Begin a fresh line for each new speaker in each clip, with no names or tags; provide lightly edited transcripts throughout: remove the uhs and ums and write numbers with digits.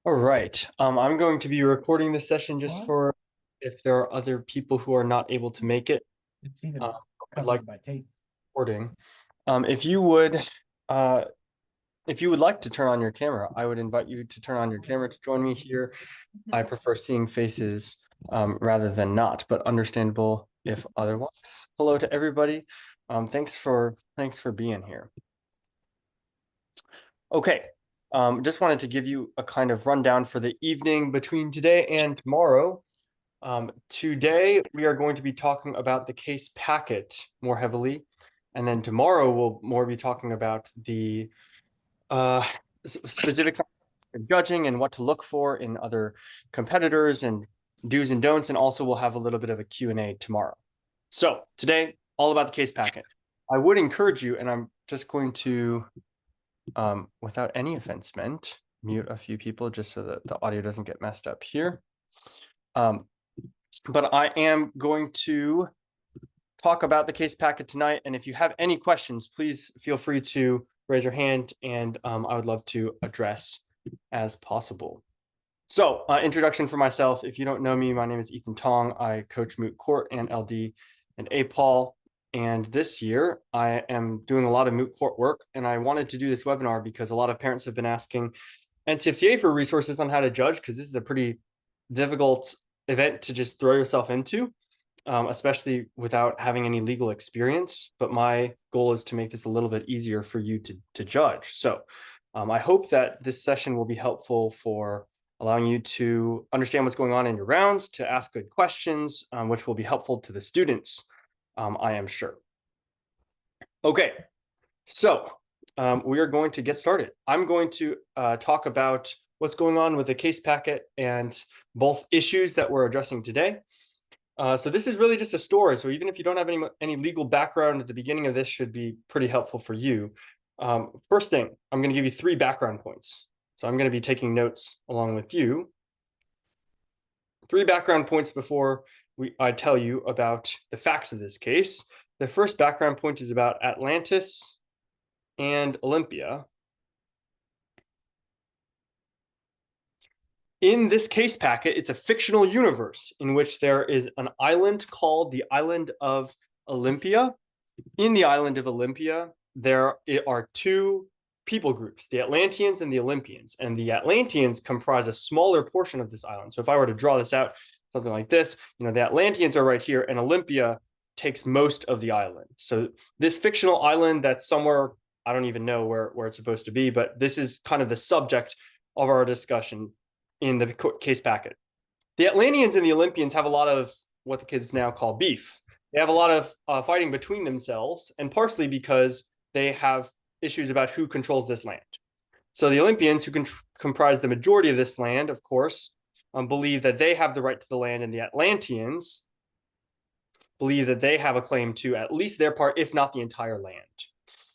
All right. I'm going to be recording this session just
What?
for if there are other people who are not able to make it.
It's
Uh,
even
would like
covered by tape.
recording. Um, if you would, uh, if you would like to turn on your camera, I would invite you to turn on your camera to join me here. I prefer seeing faces rather than not, but understandable if otherwise. Hello to everybody. Thanks for being here. Okay. Just wanted to give you a kind of rundown for the evening between today and tomorrow. Today, we are going to be talking about the case packet more heavily. And then tomorrow, we'll more be talking about the uh, specifics of judging and what to look for in other competitors and do's and don'ts. And also, we'll have a little bit of a Q&A tomorrow. So today, all about the case packet. I would encourage you, and I'm just going to, without any offense meant, mute a few people just so that the audio doesn't get messed up here. But I am going to talk about the case packet tonight. And if you have any questions, please feel free to raise your hand and I would love to address as possible. So introduction for myself. If you don't know me, my name is Ethan Tong. I coach Moot Court and LD and APOL. And this year I am doing a lot of Moot Court work. And I wanted to do this webinar because a lot of parents have been asking NCFCA for resources on how to judge, because this is a pretty difficult event to just throw yourself into, especially without having any legal experience. But my goal is to make this a little bit easier for you to judge. So I hope that this session will be helpful for allowing you to understand what's going on in your rounds, to ask good questions, which will be helpful to the students, I am sure. Okay, so we are going to get started. I'm going to talk about what's going on with the case packet and both issues that we're addressing today. So this is really just a story. So even if you don't have any legal background at the beginning of this, should be pretty helpful for you. First thing, I'm going to give you 3 background points. So I'm going to be taking notes along with you. 3 background points before I tell you about the facts of this case. The first background point is about Atlantis and Olympia. In this case packet, it's a fictional universe in which there is an island called the Island of Olympia. In the Island of Olympia, there are 2 people groups, the Atlanteans and the Olympians. And the Atlanteans comprise a smaller portion of this island. So if I were to draw this out, something like this, the Atlanteans are right here, and Olympia takes most of the island. So this fictional island that's somewhere, I don't even know where it's supposed to be, but this is kind of the subject of our discussion in the case packet. The Atlanteans and the Olympians have a lot of what the kids now call beef. They have a lot of fighting between themselves, and partially because they have issues about who controls this land. So the Olympians, who comprise the majority of this land, of course, believe that they have the right to the land, and the Atlanteans believe that they have a claim to at least their part, if not the entire land.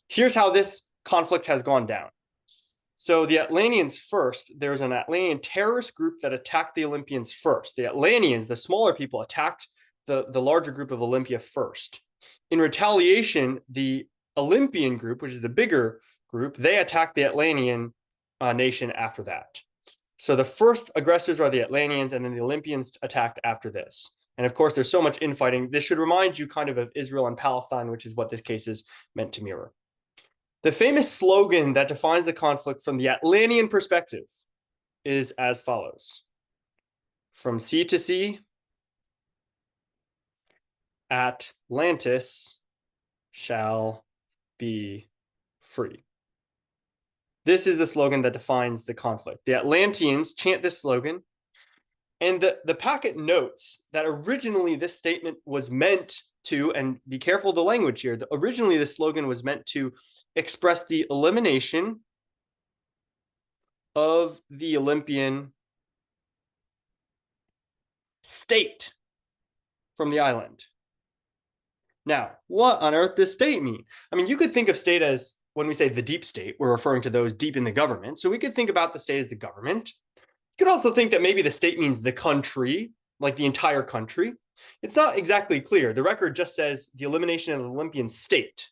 Here's how this conflict has gone down. So the Atlanteans first, there's an Atlantean terrorist group that attacked the Olympians first. The Atlanteans, the smaller people, attacked the larger group of Olympia first. In retaliation, the Olympian group, which is the bigger group, they attacked the Atlantean nation after that. So the first aggressors are the Atlanteans, and then the Olympians attacked after this. And of course, there's so much infighting. This should remind you kind of Israel and Palestine, which is what this case is meant to mirror. The famous slogan that defines the conflict from the Atlantean perspective is as follows: from sea to sea, Atlantis shall be free. This is the slogan that defines the conflict. The Atlanteans chant this slogan, and the packet notes that originally this statement was meant to, and be careful of the language here, originally the slogan was meant to express the elimination of the Olympian state from the island. Now, what on earth does state mean? I mean, you could think of state as, when we say the deep state, we're referring to those deep in the government. So we could think about the state as the government. You could also think that maybe the state means the country, like the entire country. It's not exactly clear. The record just says the elimination of the Olympian state.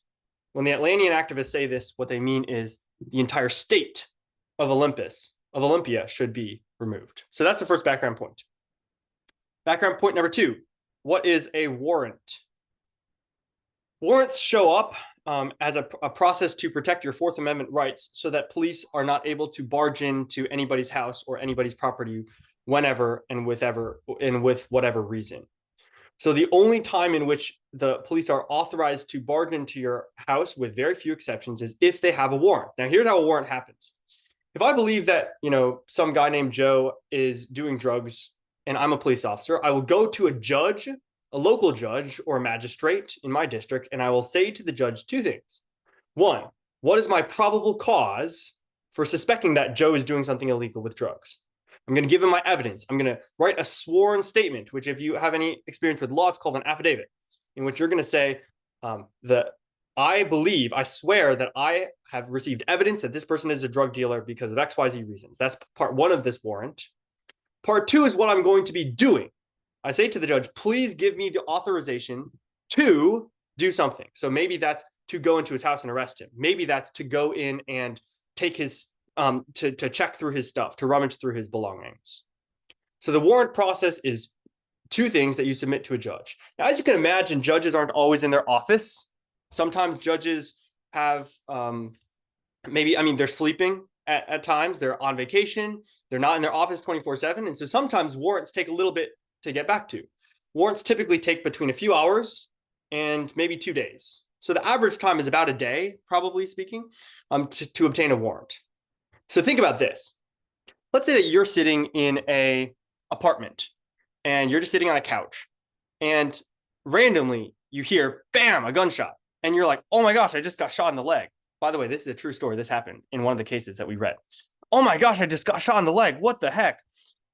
When the Atlantean activists say this, what they mean is the entire state of Olympus, of Olympia should be removed. So that's the first background point. Background point number 2. What is a warrant? Warrants show up as a process to protect your Fourth Amendment rights so that police are not able to barge into anybody's house or anybody's property whenever and with whatever reason. So the only time in which the police are authorized to barge into your house, with very few exceptions, is if they have a warrant. Now, here's how a warrant happens. If I believe that, some guy named Joe is doing drugs and I'm a police officer, I will go to a judge, a local judge or a magistrate in my district, and I will say to the judge 2 things. 1, what is my probable cause for suspecting that Joe is doing something illegal with drugs? I'm going to give him my evidence. I'm going to write a sworn statement, which, if you have any experience with law, it's called an affidavit, in which you're going to say that I swear that I have received evidence that this person is a drug dealer because of XYZ reasons. That's part 1 of this warrant. Part 2 is what I'm going to be doing. I say to the judge, please give me the authorization to do something. So maybe that's to go into his house and arrest him. Maybe that's to go in and take his to check through his stuff, to rummage through his belongings. So the warrant process is 2 things that you submit to a judge. Now, as you can imagine, judges aren't always in their office. Sometimes judges have they're sleeping at times. They're on vacation. They're not in their office 24/7. And so sometimes warrants take a little bit to get back to. Warrants typically take between a few hours and maybe 2 days. So the average time is about a day, probably speaking, to obtain a warrant. So think about this. Let's say that you're sitting in an apartment and you're just sitting on a couch, and randomly you hear, bam, a gunshot. And you're like, oh my gosh, I just got shot in the leg. By the way, this is a true story. This happened in one of the cases that we read. Oh my gosh, I just got shot in the leg. What the heck?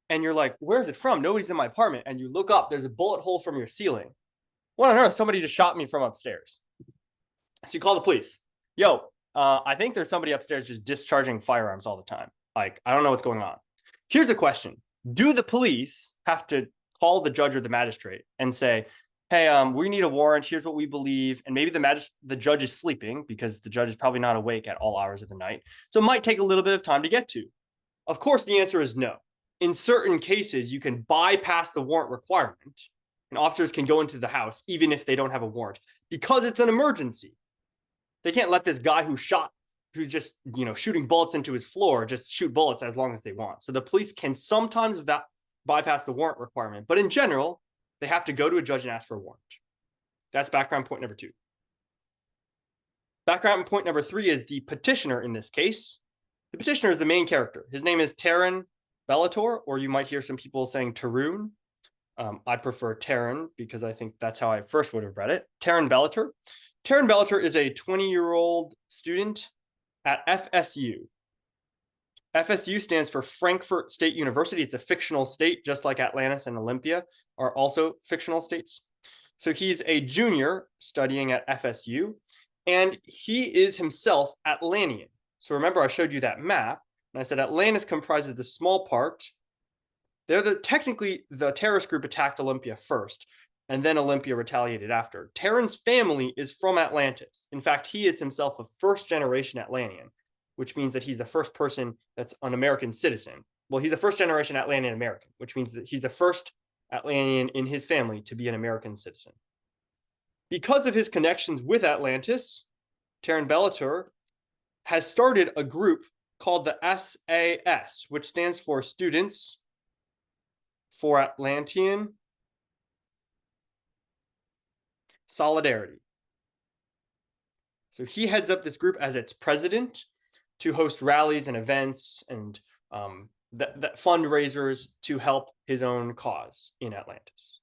And you're like, where is it from? Nobody's in my apartment. And you look up, there's a bullet hole from your ceiling. What on earth? Somebody just shot me from upstairs. So you call the police. Yo, I think there's somebody upstairs just discharging firearms all the time. Like, I don't know what's going on. Here's the question. Do the police have to call the judge or the magistrate and say, hey, we need a warrant. Here's what we believe. And maybe the judge is sleeping because the judge is probably not awake at all hours of the night. So it might take a little bit of time to get to. Of course, the answer is no. In certain cases, you can bypass the warrant requirement, and officers can go into the house even if they don't have a warrant because it's an emergency. They can't let this guy who's just shooting bullets into his floor just shoot bullets as long as they want. So the police can sometimes bypass the warrant requirement, but in general, they have to go to a judge and ask for a warrant. That's background point number 2. Background point number 3 is the petitioner in this case. The petitioner is the main character. His name is Taran Bellator, or you might hear some people saying Tarun. I prefer Taran because I think that's how I first would have read it. Taran Bellator. Taran Bellator is a 20-year-old student at FSU. FSU stands for Frankfurt State University. It's a fictional state, just like Atlantis and Olympia are also fictional states. So he's a junior studying at FSU, and he is himself Atlantean. So remember, I showed you that map, and I said Atlantis comprises the small part. Technically, the terrorist group attacked Olympia first, and then Olympia retaliated after. Taran's family is from Atlantis. In fact, he is himself a first-generation Atlantean, which means that he's the first person that's an American citizen. Well, he's a first-generation Atlantean American, which means that he's the first Atlantean in his family to be an American citizen. Because of his connections with Atlantis, Taran Bellator has started a group called the SAS, which stands for Students for Atlantean Solidarity. So he heads up this group as its president to host rallies and events and that fundraisers to help his own cause in Atlantis.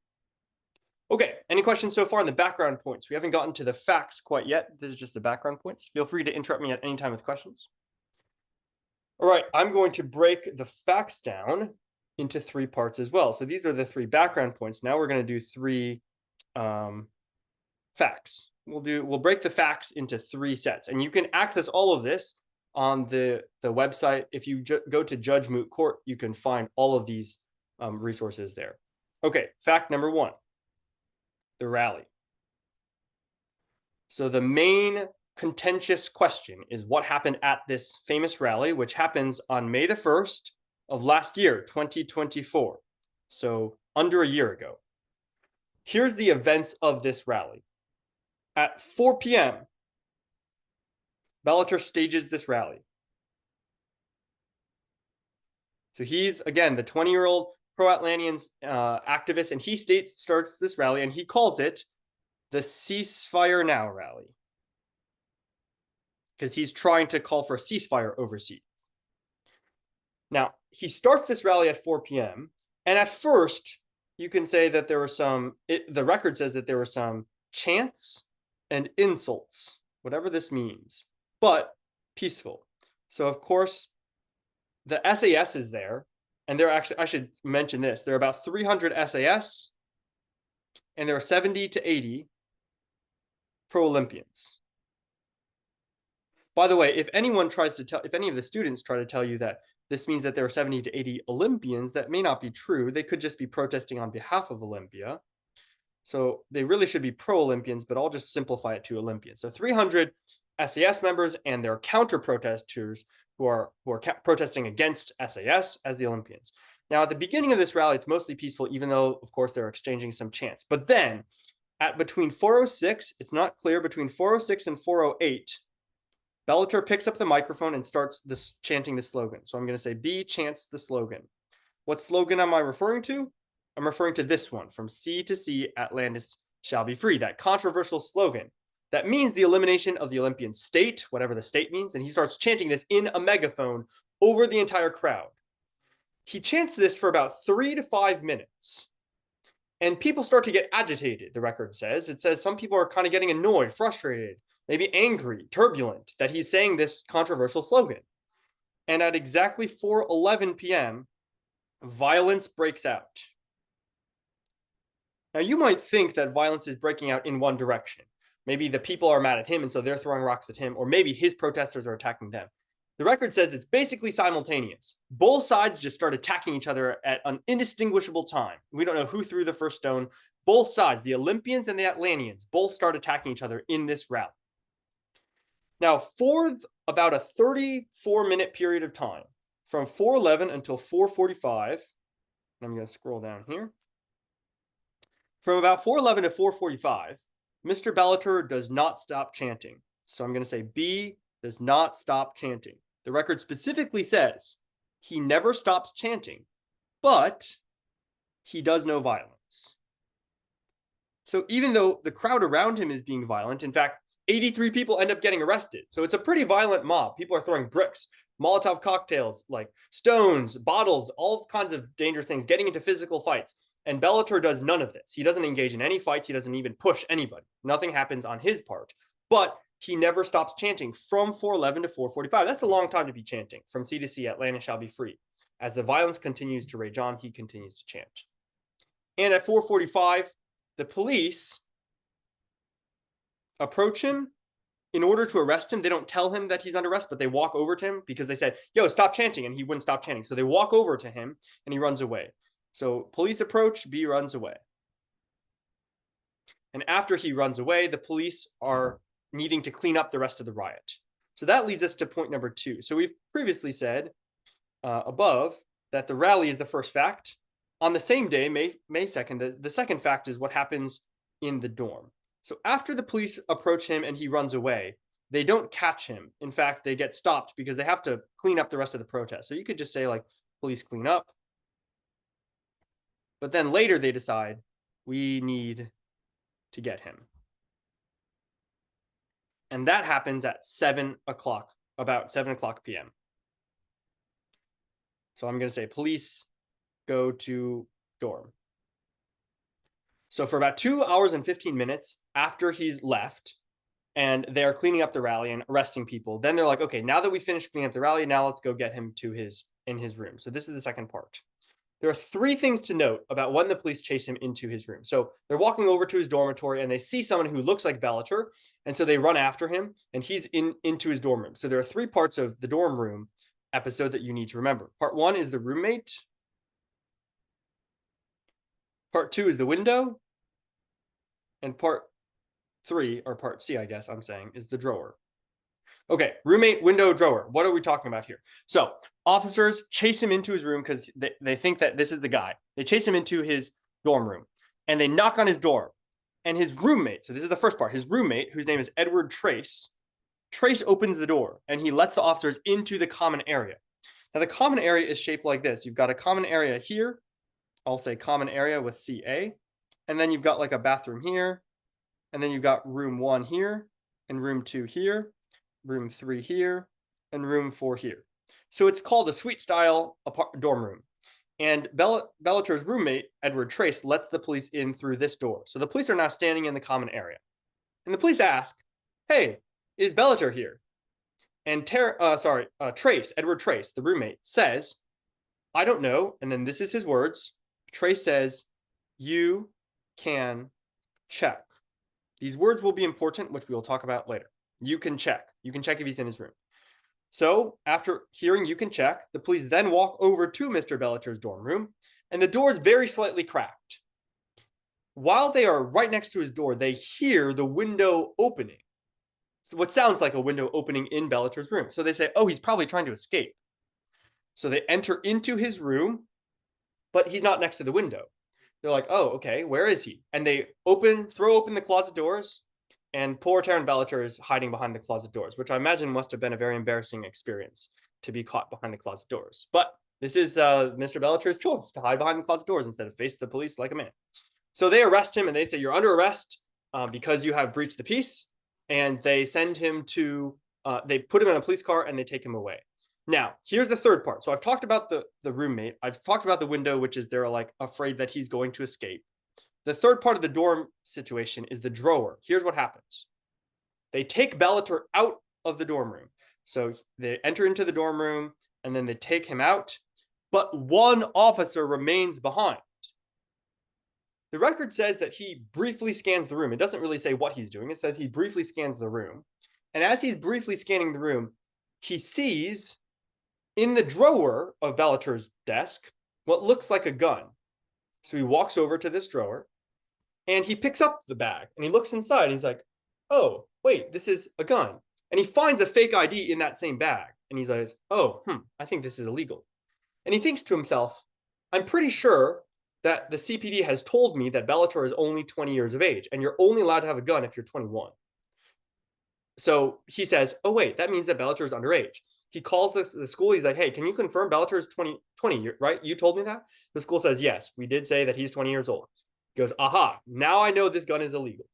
Okay, any questions so far on the background points? We haven't gotten to the facts quite yet. This is just the background points. Feel free to interrupt me at any time with questions. All right, I'm going to break the facts down into 3 parts as well. So these are the 3 background points. Now we're going to do 3 facts. We'll break the facts into 3 sets, and you can access all of this on the website. If you go to Judge Moot Court, you can find all of these resources there. Okay, fact number 1, the rally. So the main contentious question is what happened at this famous rally, which happens on May the 1st of last year, 2024. So under a year ago. Here's the events of this rally. At 4 p.m., Bellator stages this rally. So he's, again, the 20-year-old pro-Atlantean activist, and he starts this rally, and he calls it the Ceasefire Now rally, because he's trying to call for a ceasefire overseas. Now, he starts this rally at 4 p.m., and at first, you can say that there were the record says that there were some chants and insults, whatever this means, but peaceful. So, of course, the SAS is there, and there actually, I should mention this, there are about 300 SAS, and there are 70 to 80 pro-Olympians. By the way, if any of the students try to tell you that this means that there are 70 to 80 Olympians, that may not be true. They could just be protesting on behalf of Olympia. So they really should be pro-Olympians, but I'll just simplify it to Olympians. So 300 SAS members and their counter-protesters who are protesting against SAS as the Olympians. Now, at the beginning of this rally, it's mostly peaceful, even though, of course, they're exchanging some chants. But then, between 4:06, it's not clear, between 4:06 and 4:08, Bellator picks up the microphone and starts chanting the slogan. So I'm going to say B chants the slogan. What slogan am I referring to? I'm referring to this one, from sea to sea, Atlantis shall be free, that controversial slogan. That means the elimination of the Olympian state, whatever the state means, and he starts chanting this in a megaphone over the entire crowd. He chants this for about 3 to 5 minutes, and people start to get agitated, the record says. It says some people are kind of getting annoyed, frustrated, maybe angry, turbulent, that he's saying this controversial slogan. And at exactly 4:11 p.m., violence breaks out. Now, you might think that violence is breaking out in one direction. Maybe the people are mad at him, and so they're throwing rocks at him, or maybe his protesters are attacking them. The record says it's basically simultaneous. Both sides just start attacking each other at an indistinguishable time. We don't know who threw the first stone. Both sides, the Olympians and the Atlanteans, both start attacking each other in this rally. Now, for about a 34-minute period of time, from 4:11 until 4:45, I'm going to scroll down here. From about 4:11 to 4:45, Mr. Bellator does not stop chanting. So I'm going to say B does not stop chanting. The record specifically says he never stops chanting, but he does no violence. So even though the crowd around him is being violent, in fact, 83 people end up getting arrested. So it's a pretty violent mob. People are throwing bricks, Molotov cocktails, like stones, bottles, all kinds of dangerous things, getting into physical fights. And Bellator does none of this. He doesn't engage in any fights. He doesn't even push anybody. Nothing happens on his part. But he never stops chanting from 4:11 to 4:45. That's a long time to be chanting. From sea to sea, Atlantis shall be free. As the violence continues to rage on, he continues to chant. And at 4:45, the police approach him in order to arrest him. They don't tell him that he's under arrest, but they walk over to him because they said, yo, stop chanting. And he wouldn't stop chanting. So they walk over to him and he runs away. So police approach, B runs away. And after he runs away, the police are needing to clean up the rest of the riot. So that leads us to point number 2. So we've previously said above that the rally is the first fact. On the same day, May 2nd, the second fact is what happens in the dorm. So after the police approach him and he runs away, they don't catch him. In fact, they get stopped because they have to clean up the rest of the protest. So you could just say, like, police clean up. But then later they decide, we need to get him. And that happens at 7 o'clock, about 7 o'clock p.m. So I'm going to say police go to dorm. So for about 2 hours and 15 minutes after he's left and they're cleaning up the rally and arresting people, then they're like, okay, now that we finished cleaning up the rally, now let's go get him to in his room. So this is the second part. There are 3 things to note about when the police chase him into his room. So they're walking over to his dormitory and they see someone who looks like Bellator. And so they run after him and he's into his dorm room. So there are 3 parts of the dorm room episode that you need to remember. Part 1 is the roommate. Part 2 is the window. And part 3, or part C, I guess I'm saying, is the drawer. Okay, roommate, window, drawer. What are we talking about here? So officers chase him into his room because they think that this is the guy. They chase him into his dorm room and they knock on his door. And his roommate, so this is the first part, his roommate, whose name is Edward Trace, Trace opens the door and he lets the officers into the common area. Now, the common area is shaped like this. You've got a common area here. I'll say common area with CA. And then you've got like a bathroom here. And then you've got room 1 here and room 2 here, room 3 here, and room 4 here. So it's called a suite style dorm room. And Bellator's roommate, Edward Trace, lets the police in through this door. So the police are now standing in the common area. And the police ask, hey, is Bellator here? And Trace, Edward Trace, the roommate, says, I don't know. And then this is his words. Trace says, you can check. These words will be important, which we will talk about later. You can check. You can check if he's in his room. So after hearing you can check, the police then walk over to Mr. Bellator's dorm room, and the door is very slightly cracked. While they are right next to his door, they hear the window opening. So what sounds like a window opening in Bellator's room. So they say, oh, he's probably trying to escape. So they enter into his room, but he's not next to the window. They're like, oh, okay, where is he? And they throw open the closet doors, and poor Taryn Bellator is hiding behind the closet doors, which I imagine must have been a very embarrassing experience to be caught behind the closet doors. But this is Mr. Bellator's choice to hide behind the closet doors instead of face the police like a man. So they arrest him and they say, you're under arrest because you have breached the peace. And they send him they put him in a police car and they take him away. Now, here's the third part. So I've talked about the roommate. I've talked about the window, which is they're like afraid that he's going to escape. The third part of the dorm situation is the drawer. Here's what happens. They take Bellator out of the dorm room. So they enter into the dorm room and then they take him out, but one officer remains behind. The record says that he briefly scans the room. It doesn't really say what he's doing. It says he briefly scans the room. And as he's briefly scanning the room, he sees in the drawer of Bellator's desk what looks like a gun. So he walks over to this drawer and he picks up the bag and he looks inside and he's like, oh, wait, this is a gun. And he finds a fake ID in that same bag. And he's like, oh, I think this is illegal. And he thinks to himself, I'm pretty sure that the CPD has told me that Bellator is only 20 years of age and you're only allowed to have a gun if you're 21. So he says, oh, wait, that means that Bellator is underage. He calls the school. He's like, hey, can you confirm Bellator is 20, right? You told me that? The school says, yes, we did say that he's 20 years old. He goes, aha, now I know this gun is illegal.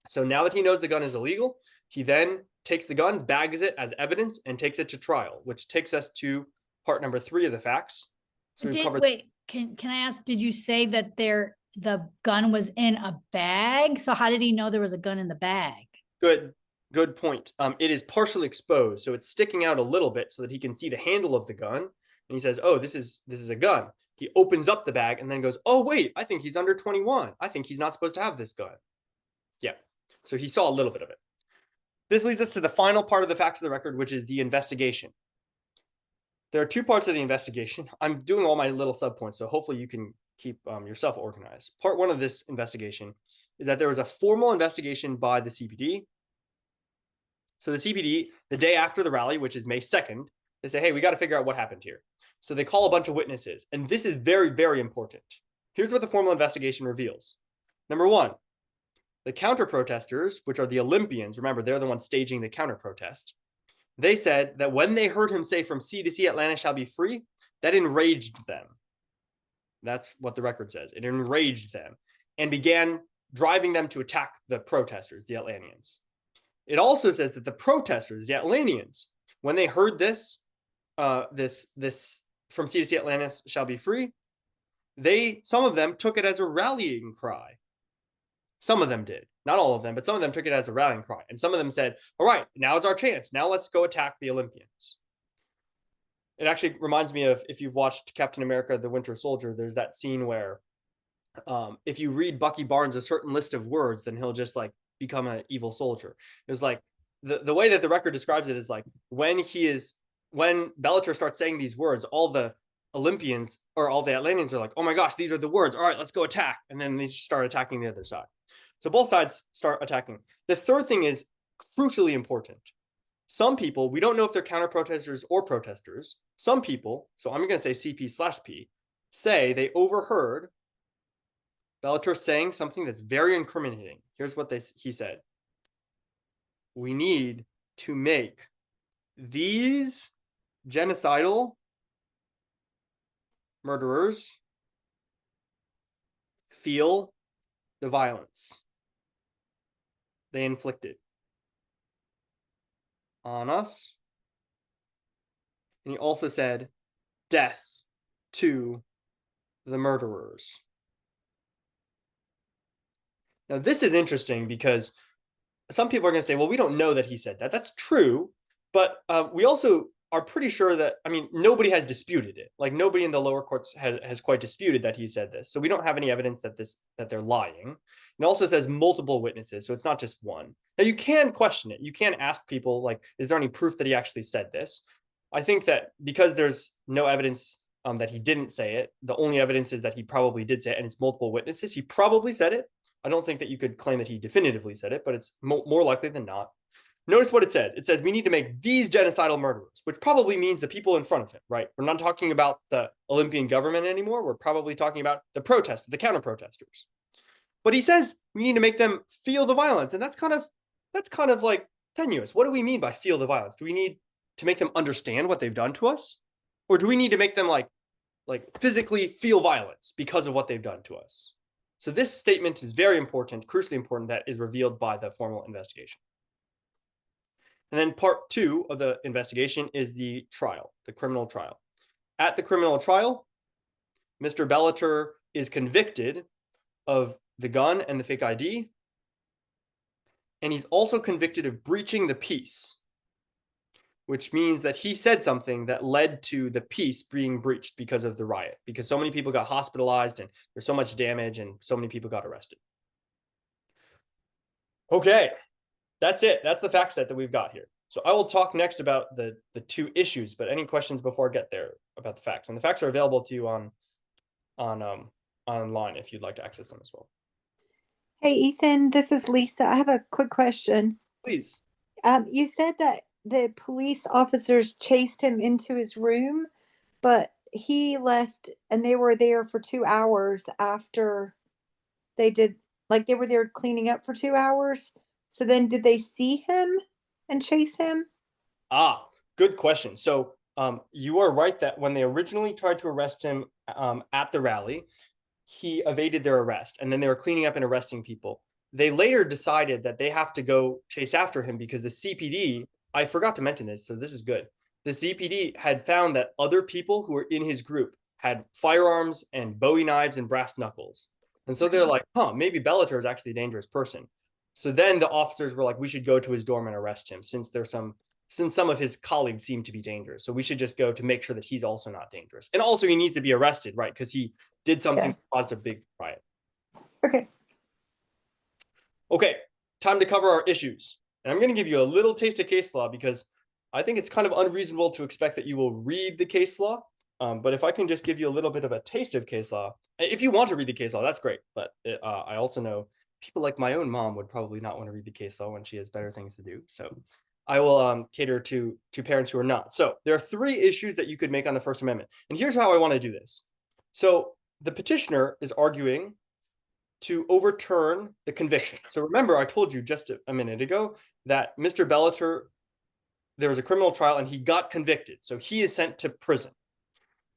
So now that he knows the gun is illegal, he then takes the gun, bags it as evidence, and takes it to trial, which takes us to part number 3 of the facts. So
Can I ask, did you say that the gun was in a bag? So how did he know there was a gun in the bag?
Good point. It is partially exposed, so it's sticking out a little bit so that he can see the handle of the gun. And he says, oh, this is a gun. He opens up the bag and then goes, oh, wait, I think he's under 21. I think he's not supposed to have this gun. Yeah. So he saw a little bit of it. This leads us to the final part of the facts of the record, which is the investigation. There are 2 parts of the investigation. I'm doing all my little subpoints, so hopefully you can keep yourself organized. Part 1 of this investigation is that there was a formal investigation by the CPD. So the CPD, the day after the rally, which is May 2nd, they say, hey, we got to figure out what happened here. So they call a bunch of witnesses, and this is very, very important. Here's what the formal investigation reveals. Number 1, the counter-protesters, which are the Olympians, remember, they're the ones staging the counter-protest, they said that when they heard him say from sea to sea, Atlanta shall be free, that enraged them. That's what the record says. It enraged them and began driving them to attack the protesters, the Atlanteans. It also says that the protesters, the Atlanteans, when they heard this from sea to sea, Atlanta shall be free, some of them took it as a rallying cry. Some of them did. Not all of them, but some of them took it as a rallying cry. And some of them said, all right, now's our chance. Now let's go attack the Olympians. It actually reminds me of, if you've watched Captain America, the Winter Soldier, there's that scene where if you read Bucky Barnes a certain list of words, then he'll just like become an evil soldier. It was like, the way that the record describes it is like, when Bellator starts saying these words, all the Olympians or all the Atlanteans are like, oh my gosh, these are the words. All right, let's go attack. And then they start attacking the other side. So both sides start attacking. The third thing is crucially important. Some people, we don't know if they're counter protesters or protesters. Some people, so I'm going to say CP/P, say they overheard Bellator saying something that's very incriminating. Here's what he said. We need to make these genocidal murderers feel the violence they inflicted on us. And he also said, death to the murderers. Now, this is interesting because some people are going to say, well, we don't know that he said that. That's true. But we also are pretty sure that, I mean, nobody has disputed it. Like nobody in the lower courts has quite disputed that he said this. So we don't have any evidence that they're lying. It also says multiple witnesses. So it's not just one. Now you can question it. You can ask people like, is there any proof that he actually said this? I think that because there's no evidence that he didn't say it, the only evidence is that he probably did say it and it's multiple witnesses. He probably said it. I don't think that you could claim that he definitively said it, but it's more likely than not. Notice what it said. It says we need to make these genocidal murderers, which probably means the people in front of him, right? We're not talking about the Olympian government anymore. We're probably talking about the protesters, the counter protesters. But he says we need to make them feel the violence, and that's kind of like tenuous. What do we mean by feel the violence? Do we need to make them understand what they've done to us, or do we need to make them like physically feel violence because of what they've done to us? So this statement is very important, crucially important, that is revealed by the formal investigation. And then part 2 of the investigation is the trial, the criminal trial. At the criminal trial, Mr. Bellator is convicted of the gun and the fake ID, and he's also convicted of breaching the peace, which means that he said something that led to the peace being breached because of the riot, because so many people got hospitalized and there's so much damage and so many people got arrested. Okay, that's it. That's the fact set that we've got here. So I will talk next about the 2 issues, but any questions before I get there about the facts? And the facts are available to you online if you'd like to access them as well.
Hey, Ethan, this is Lisa. I have a quick question.
Please.
You said that the police officers chased him into his room, but he left and they were there for 2 hours after they did, like they were there cleaning up for 2 hours. So then did they see him and chase him?
Good question. So you are right that when they originally tried to arrest him at the rally, he evaded their arrest, and then they were cleaning up and arresting people. They later decided that they have to go chase after him because the CPD, I forgot to mention this, so this is good. The CPD had found that other people who were in his group had firearms and Bowie knives and brass knuckles. And so they're like, maybe Bellator is actually a dangerous person. So then the officers were like, we should go to his dorm and arrest him since some of his colleagues seem to be dangerous. So we should just go to make sure that he's also not dangerous. And also he needs to be arrested, right? Because he did something that caused a big riot. Okay, time to cover our issues. And I'm going to give you a little taste of case law because I think it's kind of unreasonable to expect that you will read the case law. But if I can just give you a little bit of a taste of case law, if you want to read the case law, that's great. But I also know people like my own mom would probably not want to read the case law when she has better things to do. So I will cater to parents who are not. So there are 3 issues that you could make on the First Amendment. And here's how I want to do this. So the petitioner is arguing to overturn the conviction. So remember, I told you just a minute ago that Mr. Bellator, there was a criminal trial and he got convicted. So he is sent to prison.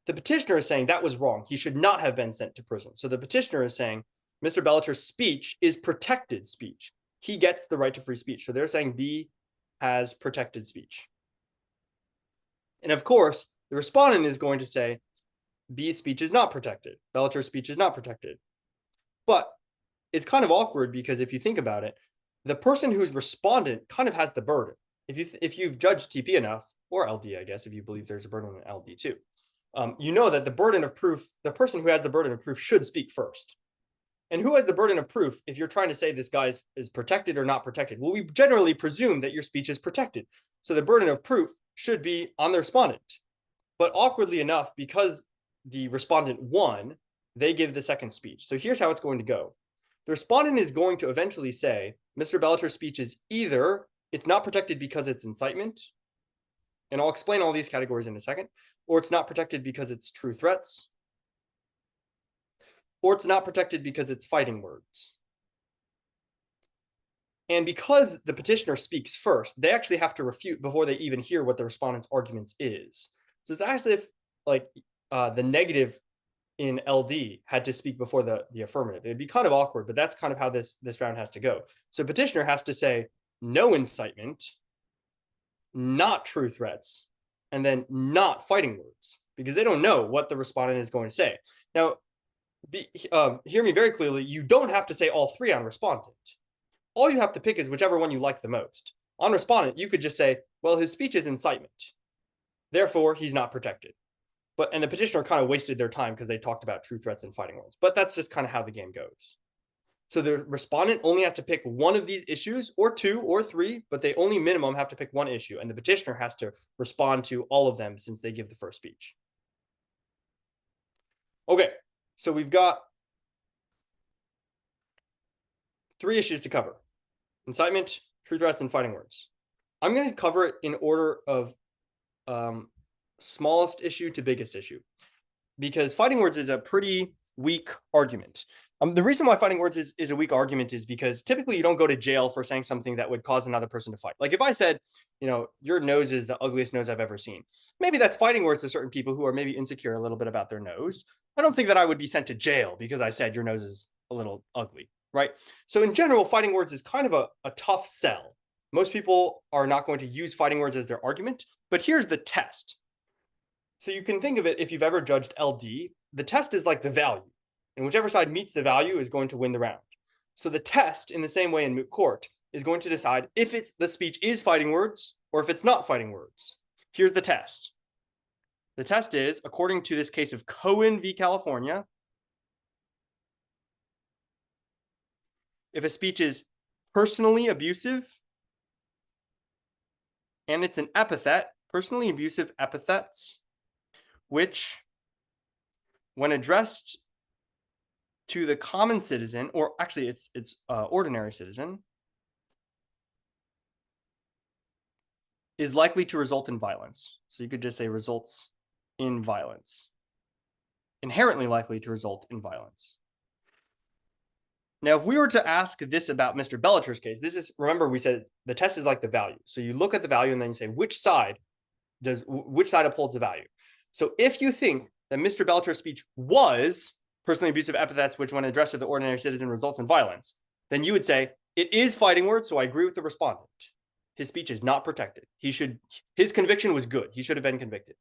The petitioner is saying that was wrong. He should not have been sent to prison. So the petitioner is saying Mr. Bellator's speech is protected speech. He gets the right to free speech. So they're saying B has protected speech. And of course, the respondent is going to say B's speech is not protected. Bellator's speech is not protected. But it's kind of awkward because if you think about it, the person who's respondent kind of has the burden. If you've judged TP enough, or LD, I guess, if you believe there's a burden in LD too, you know that the burden of proof, the person who has the burden of proof should speak first. And who has the burden of proof if you're trying to say this guy is protected or not protected? Well, we generally presume that your speech is protected. So the burden of proof should be on the respondent. But awkwardly enough, because the respondent won, they give the second speech. So here's how it's going to go. The respondent is going to eventually say, Mr. Bellator's speech is either it's not protected because it's incitement, and I'll explain all these categories in a second, or it's not protected because it's true threats, or it's not protected because it's fighting words. And because the petitioner speaks first, they actually have to refute before they even hear what the respondent's arguments is. So it's actually if like the negative in LD had to speak before the affirmative. It'd be kind of awkward, but that's kind of how this round has to go. So petitioner has to say no incitement, not true threats, and then not fighting words, because they don't know what the respondent is going to say. Now, hear me very clearly, you don't have to say all three on respondent. All you have to pick is whichever one you like the most. On respondent, you could just say, well, his speech is incitement, therefore he's not protected. And the petitioner kind of wasted their time because they talked about true threats and fighting words. But that's just kind of how the game goes. So the respondent only has to pick one of these issues, or two or three, but they only minimum have to pick one issue, and the petitioner has to respond to all of them since they give the first speech. Okay, so we've got 3 issues to cover: incitement, true threats, and fighting words. I'm going to cover it in order of smallest issue to biggest issue, because fighting words is a pretty weak argument. The reason why fighting words is a weak argument is because typically you don't go to jail for saying something that would cause another person to fight. Like if I said, your nose is the ugliest nose I've ever seen, maybe that's fighting words to certain people who are maybe insecure a little bit about their nose. I don't think that I would be sent to jail because I said your nose is a little ugly, right? So in general, fighting words is kind of a tough sell. Most people are not going to use fighting words as their argument, but here's the test. So you can think of it, if you've ever judged LD, the test is like the value, and whichever side meets the value is going to win the round. So the test, in the same way in moot court, is going to decide if the speech is fighting words or if it's not fighting words. Here's the test. The test is, according to this case of Cohen v. California, if a speech is personally abusive and it's an epithet, personally abusive epithets, which, when addressed to the common citizen, or actually it's ordinary citizen, is likely to result in violence. So you could just say results in violence. Inherently likely to result in violence. Now, if we were to ask this about Mr. Bellator's case, remember we said the test is like the value. So you look at the value and then you say, which side upholds the value? So if you think that Mr. Bellator's speech was personally abusive epithets, which when addressed to the ordinary citizen results in violence, then you would say, it is fighting words, so I agree with the respondent. His speech is not protected. His conviction was good. He should have been convicted.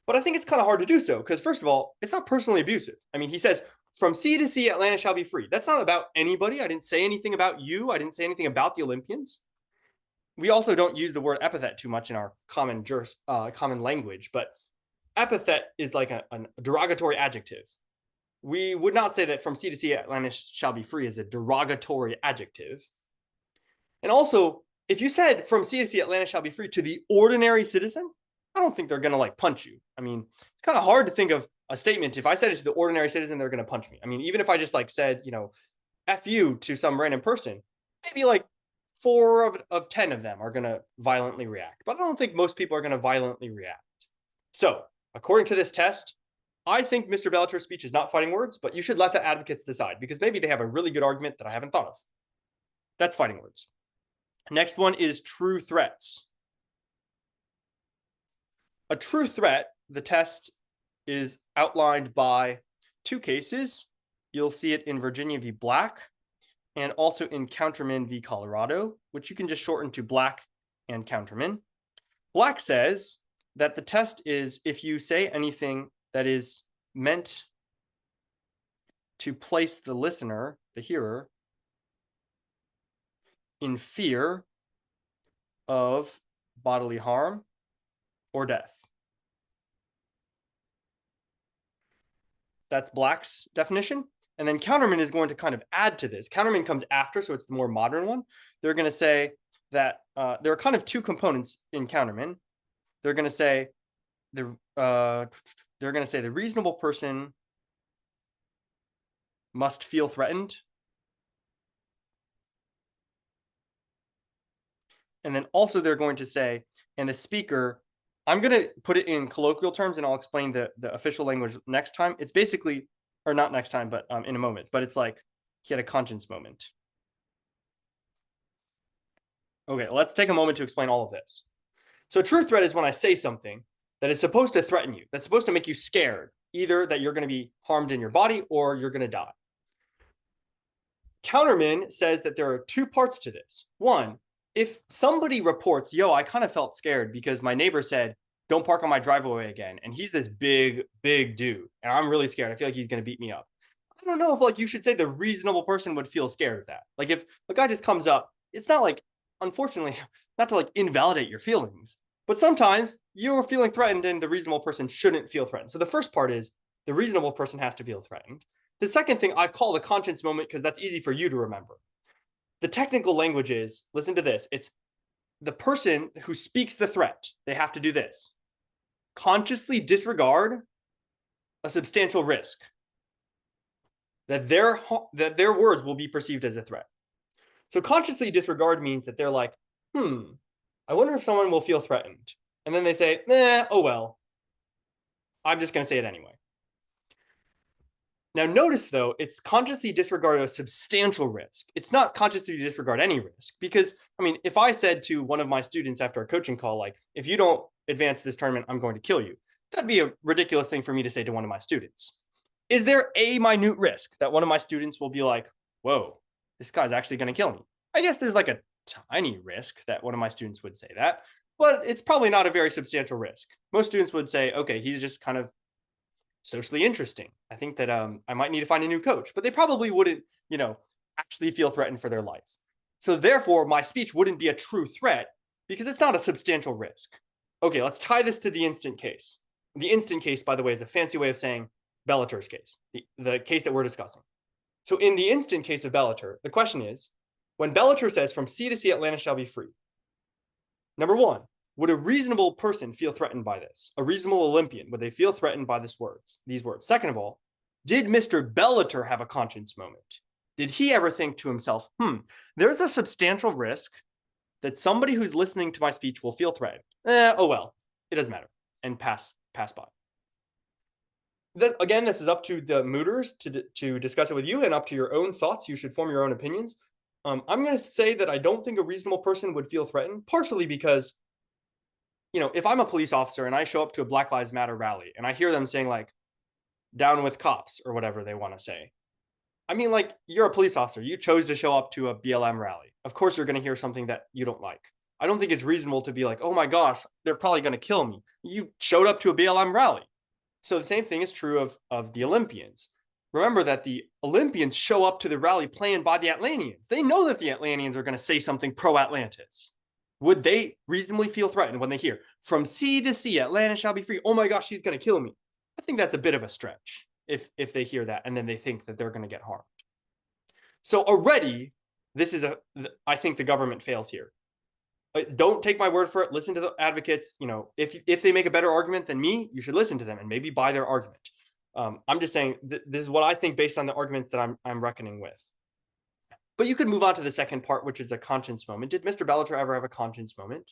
But I think it's kind of hard to do so, because first of all, it's not personally abusive. I mean, he says, from sea to sea, Atlanta shall be free. That's not about anybody. I didn't say anything about you. I didn't say anything about the Olympians. We also don't use the word epithet too much in our common language, but epithet is like a derogatory adjective. We would not say that from sea to sea, Atlanta shall be free is a derogatory adjective. And also, if you said from sea to sea, Atlanta shall be free to the ordinary citizen, I don't think they're going to punch you. I mean, it's kind of hard to think of a statement. If I said it to the ordinary citizen, they're going to punch me. I mean, even if I just said, F you to some random person, maybe 4 of 10 of them are going to violently react. But I don't think most people are going to violently react. So according to this test, I think Mr. Bellator's speech is not fighting words, but you should let the advocates decide, because maybe they have a really good argument that I haven't thought of. That's fighting words. Next one is true threats. A true threat, the test is outlined by 2 cases. You'll see it in Virginia v. Black and also in Counterman v. Colorado, which you can just shorten to Black and Counterman. Black says that the test is if you say anything that is meant to place the listener, the hearer, in fear of bodily harm or death. That's Black's definition. And then Counterman is going to kind of add to this. Counterman comes after, so it's the more modern one. They're going to say that there are kind of 2 components in Counterman. They're going to say the reasonable person must feel threatened. And then also they're going to say, and the speaker, I'm going to put it in colloquial terms and I'll explain the official language next time. It's basically, or not next time, but in a moment, but it's like he had a conscience moment. Okay, let's take a moment to explain all of this. So a true threat is when I say something that is supposed to threaten you, that's supposed to make you scared, either that you're going to be harmed in your body or you're going to die. Counterman says that there are two parts to this. One, if somebody reports, yo, I kind of felt scared because my neighbor said, don't park on my driveway again. And he's this big dude. And I'm really scared. I feel like he's going to beat me up. I don't know if like you should say the reasonable person would feel scared of that. Like if a guy just comes up, it's not like, unfortunately, not to like invalidate your feelings, but sometimes you're feeling threatened and the reasonable person shouldn't feel threatened. So the first part is the reasonable person has to feel threatened. The second thing I've called a conscience moment because that's easy for you to remember. The technical language is, listen to this, it's the person who speaks the threat. They have to do this. Consciously disregard a substantial risk that their words will be perceived as a threat. So consciously disregard means that they're like, I wonder if someone will feel threatened. And then they say, oh well, I'm just going to say it anyway. Now notice though, it's consciously disregard a substantial risk. It's not consciously disregard any risk because, I mean, if I said to one of my students after a coaching call, like, if you don't advance this tournament, I'm going to kill you. That'd be a ridiculous thing for me to say to one of my students. Is there a minute risk that one of my students will be like, whoa, this guy's actually going to kill me? I guess there's like a tiny risk that one of my students would say that, but it's probably not a very substantial risk. Most students would say, okay, he's just kind of socially interesting. I think that I might need to find a new coach, but they probably wouldn't, actually feel threatened for their life. So therefore, my speech wouldn't be a true threat because it's not a substantial risk. Okay, let's tie this to the instant case. The instant case, by the way, is a fancy way of saying Bellator's case, the case that we're discussing. So in the instant case of Bellator, the question is, when Bellator says from sea to sea, Atlantis shall be free. Number one, would a reasonable person feel threatened by this? A reasonable Olympian, would they feel threatened by these words? Second of all, did Mr. Bellator have a conscience moment? Did he ever think to himself, there's a substantial risk that somebody who's listening to my speech will feel threatened. Oh well, it doesn't matter, and pass by. Again, this is up to the mooters to discuss it with you and up to your own thoughts. You should form your own opinions. I'm going to say that I don't think a reasonable person would feel threatened, partially because if I'm a police officer and I show up to a Black Lives Matter rally and I hear them saying like, down with cops or whatever they want to say. I mean, like, you're a police officer. You chose to show up to a BLM rally. Of course, you're going to hear something that you don't like. I don't think it's reasonable to be like, oh my gosh, they're probably going to kill me. You showed up to a BLM rally. So the same thing is true of the Olympians. Remember that the Olympians show up to the rally planned by the Atlanteans. They know that the Atlanteans are going to say something pro-Atlantis. Would they reasonably feel threatened when they hear, from sea to sea, Atlantis shall be free? Oh my gosh, she's going to kill me. I think that's a bit of a stretch if they hear that and then they think that they're going to get harmed. So already, I think the government fails here. Don't take my word for it. Listen to the advocates. If they make a better argument than me, you should listen to them and maybe buy their argument. I'm just saying this is what I think based on the arguments that I'm reckoning with. But you could move on to the second part, which is a conscience moment. Did Mr. Bellator ever have a conscience moment?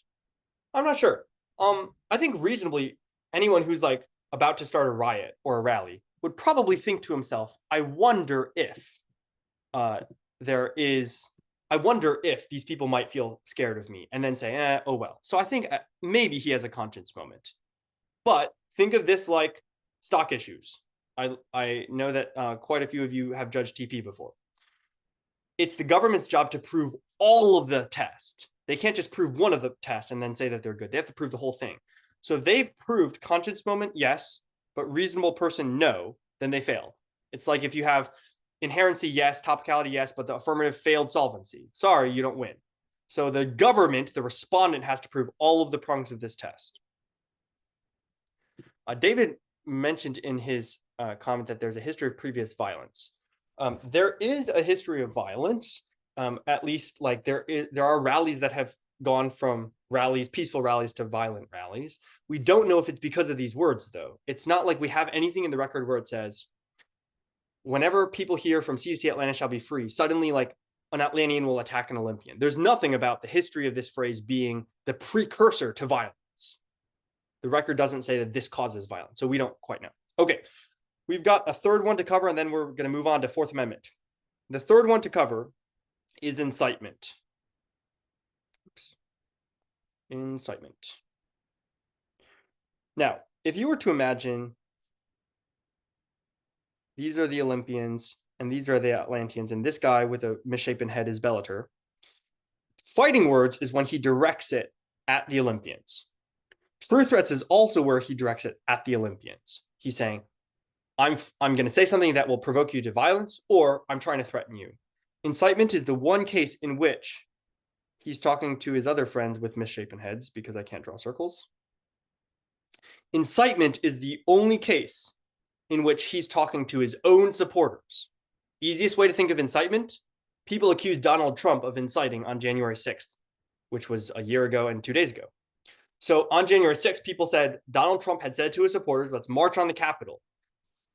I'm not sure. I think reasonably, anyone who's like about to start a riot or a rally would probably think to himself, I wonder if these people might feel scared of me, and then say, oh well. So I think maybe he has a conscience moment. But think of this like stock issues. I know that quite a few of you have judged TP before. It's the government's job to prove all of the test. They can't just prove one of the tests and then say that they're good. They have to prove the whole thing. So if they've proved conscience moment, yes, but reasonable person, no, then they failed. It's like if you have inherency, yes, topicality, yes, but the affirmative failed solvency. Sorry, you don't win. So the government, the respondent, has to prove all of the prongs of this test. David mentioned in his comment that there's a history of previous violence. There is a history of violence. At least, like there are rallies that have gone from peaceful rallies to violent rallies. We don't know if it's because of these words, though. It's not like we have anything in the record where it says, whenever people hear from sea to sea, Atlantis shall be free, suddenly like an Atlantean will attack an Olympian. There's nothing about the history of this phrase being the precursor to violence. The record doesn't say that this causes violence, so we don't quite know. Okay, we've got a third one to cover, and then we're going to move on to Fourth Amendment. The third one to cover is incitement. Oops. Incitement. Now, if you were to imagine these are the Olympians and these are the Atlanteans, and this guy with a misshapen head is Bellator. Fighting words is when he directs it at the Olympians. True threats is also where he directs it at the Olympians. He's saying, I'm going to say something that will provoke you to violence, or I'm trying to threaten you. Incitement is the one case in which he's talking to his other friends with misshapen heads, because I can't draw circles. Incitement is the only case in which he's talking to his own supporters. Easiest way to think of incitement, people accused Donald Trump of inciting on January 6th, which was a year ago and 2 days ago. So on January 6th, people said Donald Trump had said to his supporters, let's march on the Capitol.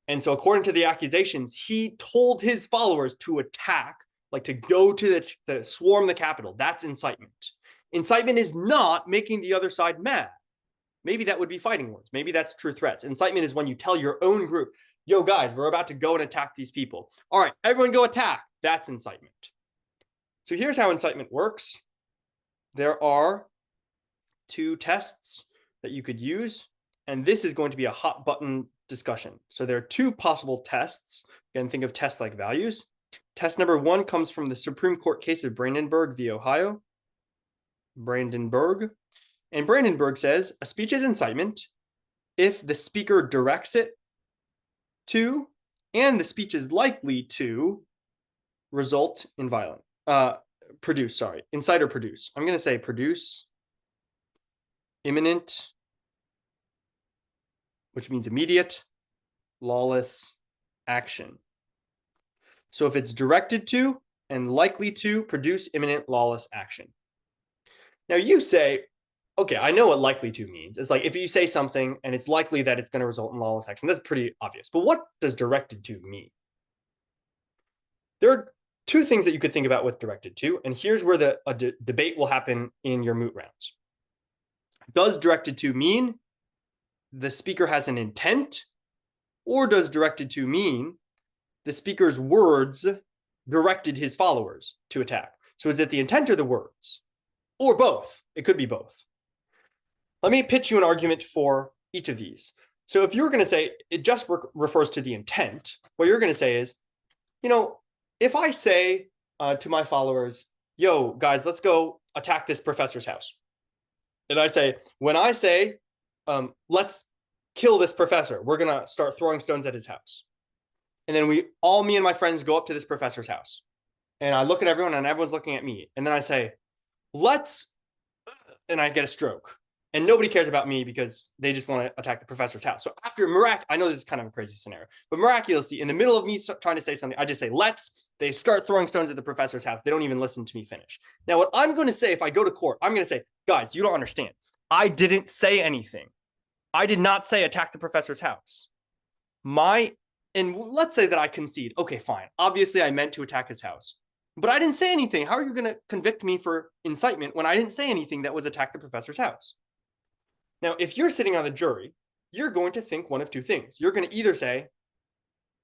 And so according to the accusations, he told his followers to attack, like to go to the swarm the Capitol. That's incitement. Incitement is not making the other side mad. Maybe that would be fighting words. Maybe that's true threats. Incitement is when you tell your own group, yo, guys, we're about to go and attack these people. All right, everyone go attack. That's incitement. So here's how incitement works. There are 2 tests that you could use, and this is going to be a hot button discussion. So there are 2 possible tests. Again, think of tests like values. Test number 1 comes from the Supreme Court case of Brandenburg v. Ohio. Brandenburg. And Brandenburg says a speech is incitement if the speaker directs it to, and the speech is likely to result in violence. Incite or produce. I'm going to say produce, imminent, which means immediate, lawless action. So if it's directed to and likely to produce imminent lawless action. Now you say, okay, I know what likely to means. It's like if you say something and it's likely that it's going to result in lawless action, that's pretty obvious. But what does directed to mean? There are 2 things that you could think about with directed to, and here's where a debate will happen in your moot rounds. Does directed to mean the speaker has an intent, or does directed to mean the speaker's words directed his followers to attack? So is it the intent or the words? Or both? It could be both. Let me pitch you an argument for each of these. So if you're going to say it just refers to the intent, what you're going to say is, if I say to my followers, yo, guys, let's go attack this professor's house. And I say, when I say, let's kill this professor, we're going to start throwing stones at his house. And then me and my friends go up to this professor's house. And I look at everyone and everyone's looking at me. And then I say, and I get a stroke. And nobody cares about me because they just want to attack the professor's house. So after I know this is kind of a crazy scenario, but miraculously, in the middle of me trying to say something, I just say, they start throwing stones at the professor's house. They don't even listen to me finish. Now, what I'm going to say if I go to court, I'm going to say, guys, you don't understand. I didn't say anything. I did not say attack the professor's house. And let's say that I concede. Okay, fine. Obviously, I meant to attack his house. But I didn't say anything. How are you going to convict me for incitement when I didn't say anything that was attack the professor's house? Now, if you're sitting on the jury, you're going to think one of 2 things. You're going to either say,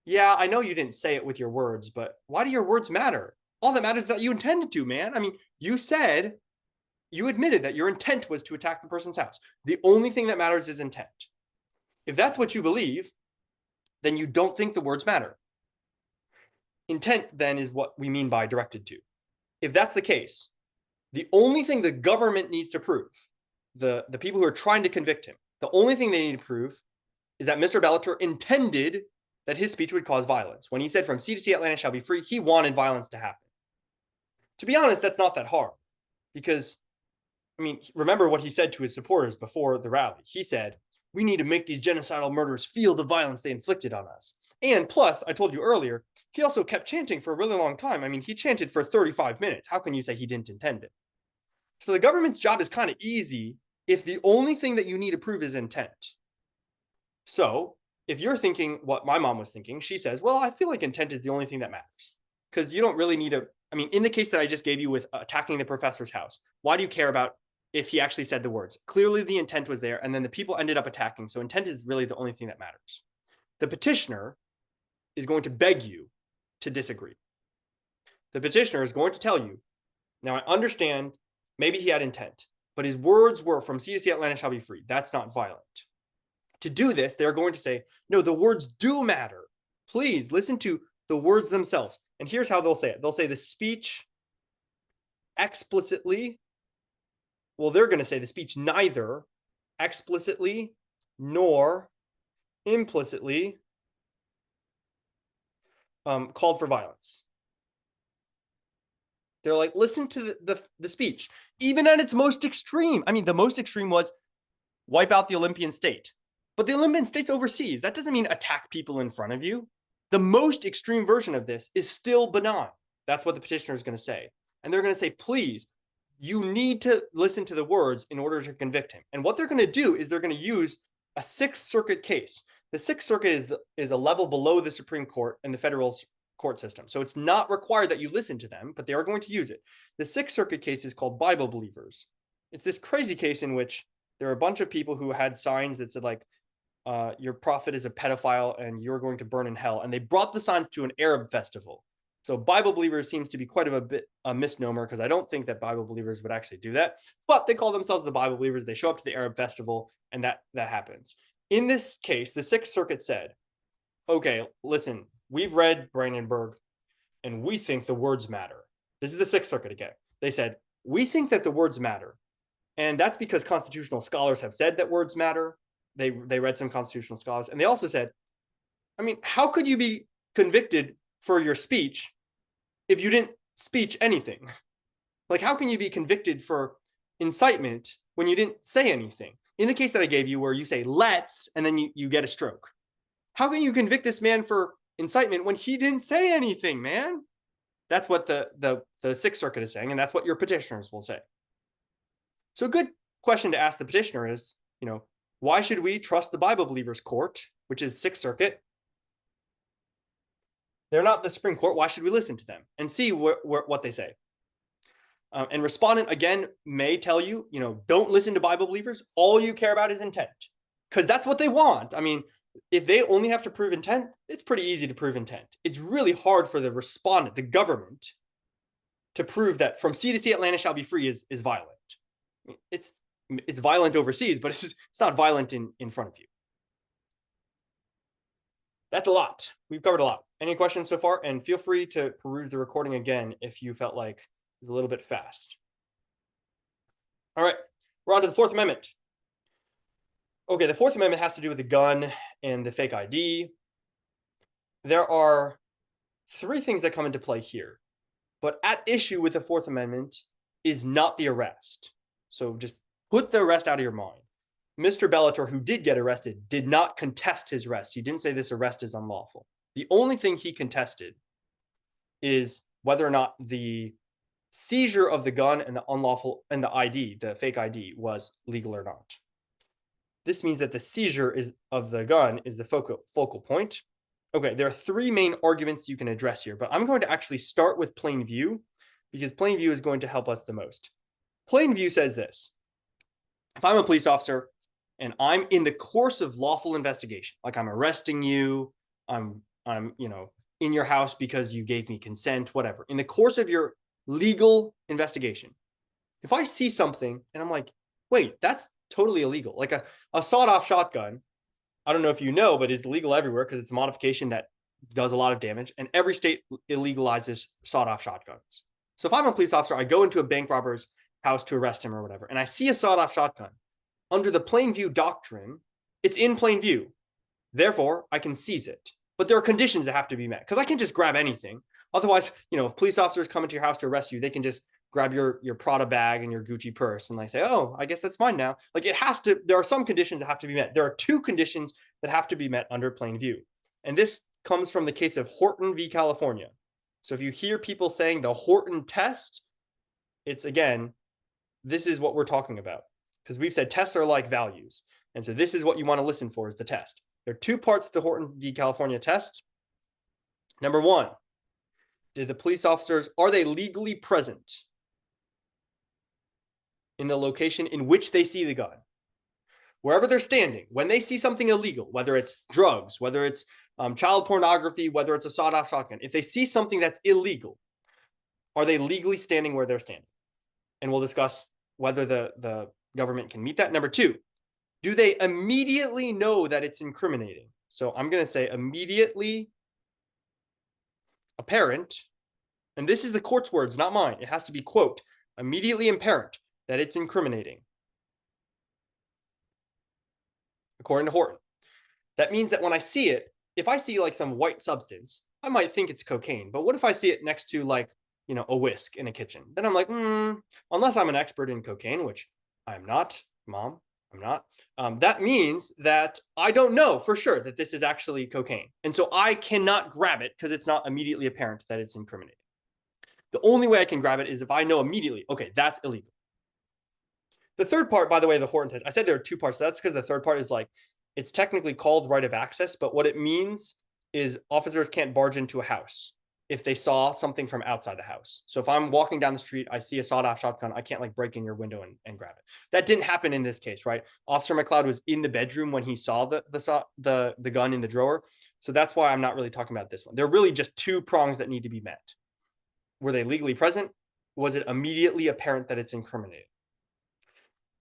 yeah, I know you didn't say it with your words, but why do your words matter? All that matters is that you intended to, man. I mean, you admitted that your intent was to attack the person's house. The only thing that matters is intent. If that's what you believe, then you don't think the words matter. Intent, then, is what we mean by directed to. If that's the case, the only thing the government needs to prove, the people who are trying to convict him, the only thing they need to prove is that Mr. Bellator intended that his speech would cause violence. When he said from sea to sea Atlanta shall be free, he wanted violence to happen. To be honest, that's not that hard because, remember what he said to his supporters before the rally. He said, we need to make these genocidal murderers feel the violence they inflicted on us. And plus, I told you earlier, he also kept chanting for a really long time. He chanted for 35 minutes. How can you say he didn't intend it? So the government's job is kind of easy if the only thing that you need to prove is intent. So if you're thinking what my mom was thinking, she says, well, I feel like intent is the only thing that matters because you don't really need to I mean, in the case that I just gave you with attacking the professor's house, why do you care about if he actually said the words? Clearly the intent was there, and then the people ended up attacking. So intent is really the only thing that matters. The petitioner is going to beg you to disagree. The petitioner is going to tell you, now I understand maybe he had intent, but his words were from sea to sea, Atlanta shall be free. That's not violent. To do this, they're going to say, no, the words do matter. Please listen to the words themselves. And here's how they'll say it. They'll say the speech explicitly, well, they're going to say the speech neither explicitly nor implicitly called for violence. They're like, listen to the speech, even at its most extreme. I mean, the most extreme was wipe out the Olympian state. But the Olympian state's overseas. That doesn't mean attack people in front of you. The most extreme version of this is still benign. That's what the petitioner is going to say. And they're going to say, please, you need to listen to the words in order to convict him. And what they're going to do is they're going to use a Sixth Circuit case. The Sixth Circuit is a level below the Supreme Court and the federal court system. So it's not required that you listen to them, but they are going to use it. The Sixth Circuit case is called Bible Believers. It's this crazy case in which there are a bunch of people who had signs that said like, your prophet is a pedophile and you're going to burn in hell. And they brought the signs to an Arab festival. So Bible Believers seems to be quite of a misnomer, because I don't think that Bible Believers would actually do that. But they call themselves the Bible Believers. They show up to the Arab festival, and that happens. In this case, the Sixth Circuit said, okay, listen, we've read Brandenburg, and we think the words matter. This is the Sixth Circuit again. They said, we think that the words matter. And that's because constitutional scholars have said that words matter. They read some constitutional scholars. And they also said, I mean, how could you be convicted for your speech if you didn't speech anything? Like, how can you be convicted for incitement when you didn't say anything? In the case that I gave you where you say, let's, and then you get a stroke. How can you convict this man for incitement when he didn't say anything, man? That's what the Sixth Circuit is saying, and that's what your petitioners will say. So a good question to ask the petitioner is, why should we trust the Bible Believers Court, which is Sixth Circuit? They're not the Supreme Court. Why should we listen to them and see what they say? And respondent, again, may tell you, don't listen to Bible Believers. All you care about is intent, because that's what they want. I mean, if they only have to prove intent, it's pretty easy to prove intent. It's really hard for the respondent, the government, to prove that from sea to sea, Atlanta shall be free is violent. It's violent overseas, but it's not violent in front of you. That's a lot. We've covered a lot. Any questions so far? And feel free to peruse the recording again if you felt like it was a little bit fast. All right, we're on to the Fourth Amendment. Okay, the Fourth Amendment has to do with the gun and the fake ID. There are three things that come into play here, but at issue with the Fourth Amendment is not the arrest. So just put the arrest out of your mind. Mr. Bellator, who did get arrested, did not contest his arrest. He didn't say this arrest is unlawful. The only thing he contested is whether or not the seizure of the gun and the unlawful and the ID, the fake ID, was legal or not. This means that the seizure of the gun is the focal point. Okay, there are three main arguments you can address here, but I'm going to actually start with plain view, because plain view is going to help us the most. Plain view says this: if I'm a police officer and I'm in the course of lawful investigation, like I'm arresting you, I'm in your house because you gave me consent, whatever, in the course of your legal investigation, if I see something and I'm like, wait, that's totally illegal, like a sawed-off shotgun, I don't know if you know, but is legal everywhere because it's a modification that does a lot of damage, and every state illegalizes sawed-off shotguns. So if I'm a police officer, I go into a bank robber's house to arrest him or whatever, and I see a sawed-off shotgun. Under the plain view doctrine, it's in plain view. Therefore, I can seize it. But there are conditions that have to be met, because I can't just grab anything. Otherwise, if police officers come into your house to arrest you, they can just grab your Prada bag and your Gucci purse and they say, oh, I guess that's mine now. Like, there are some conditions that have to be met. There are two conditions that have to be met under plain view. And this comes from the case of Horton v. California. So if you hear people saying the Horton test, it's, again, this is what we're talking about, because we've said tests are like values. And so this is what you want to listen for, is the test. There are two parts to the Horton v. California test. Number one, Did the police officers, are they legally present in the location in which they see the gun? Wherever they're standing, when they see something illegal, whether it's drugs, whether it's child pornography, whether it's a sawed-off shotgun, if they see something that's illegal, are they legally standing where they're standing? And we'll discuss whether the government can meet that. Number two, do they immediately know that it's incriminating? So I'm going to say immediately apparent, and this is the court's words, not mine. It has to be, quote, immediately apparent that it's incriminating, according to Horton. That means that when I see it, if I see like some white substance, I might think it's cocaine. But what if I see it next to like, a whisk in a kitchen? Then I'm like, unless I'm an expert in cocaine, which I'm not, Mom, I'm not. That means that I don't know for sure that this is actually cocaine. And so I cannot grab it because it's not immediately apparent that it's incriminating. The only way I can grab it is if I know immediately, okay, that's illegal. The third part, by the way, the Horton test, I said there are two parts. So that's because the third part is like, it's technically called right of access, but what it means is officers can't barge into a house if they saw something from outside the house. So if I'm walking down the street, I see a sawed-off shotgun, I can't like break in your window and grab it. That didn't happen in this case, right? Officer McLeod was in the bedroom when he saw the gun in the drawer. So that's why I'm not really talking about this one. There are really just two prongs that need to be met. Were they legally present? Was it immediately apparent that it's incriminating?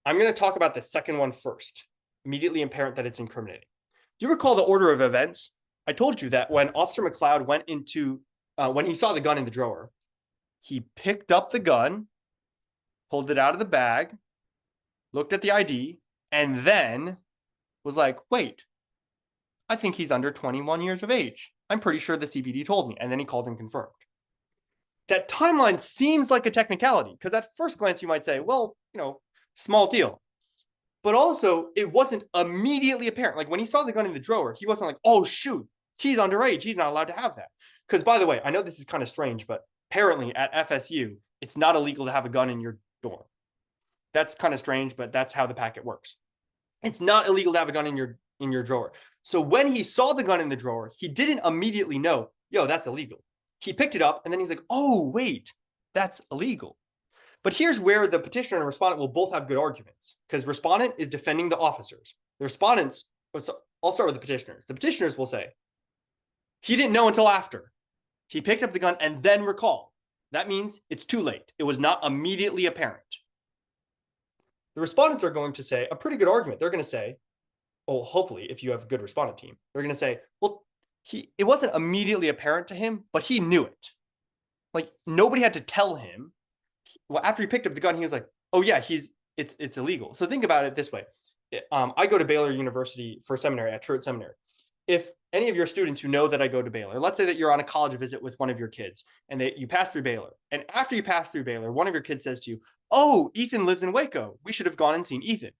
I'm going to talk about the second one first. Immediately apparent that it's incriminating. Do you recall the order of events? I told you that when Officer McLeod went into, when he saw the gun in the drawer, he picked up the gun, pulled it out of the bag, looked at the ID, and then was like, wait, I think he's under 21 years of age. I'm pretty sure the CPD told me. And then he called and confirmed. That timeline seems like a technicality because at first glance you might say, well, small deal. But also, it wasn't immediately apparent. Like when he saw the gun in the drawer, he wasn't like, oh, shoot, he's underage. He's not allowed to have that. Because by the way, I know this is kind of strange, but apparently at FSU, it's not illegal to have a gun in your dorm. That's kind of strange, but that's how the packet works. It's not illegal to have a gun in your drawer. So when he saw the gun in the drawer, he didn't immediately know, yo, that's illegal. He picked it up and then he's like, oh, wait, that's illegal. But here's where the petitioner and respondent will both have good arguments because respondent is defending the officers. The respondents, I'll start with the petitioners. The petitioners will say, he didn't know until after. He picked up the gun and then recalled. That means it's too late. It was not immediately apparent. The respondents are going to say a pretty good argument. They're going to say, oh, hopefully, if you have a good respondent team, they're going to say, well, it wasn't immediately apparent to him, but he knew it. Like nobody had to tell him. Well, after he picked up the gun, he was like, oh yeah, it's illegal. So think about it this way. I go to Baylor University for seminary at Truett Seminary. If any of your students who know that I go to Baylor, let's say that you're on a college visit with one of your kids and you pass through Baylor. And after you pass through Baylor, one of your kids says to you, oh, Ethan lives in Waco. We should have gone and seen Ethan.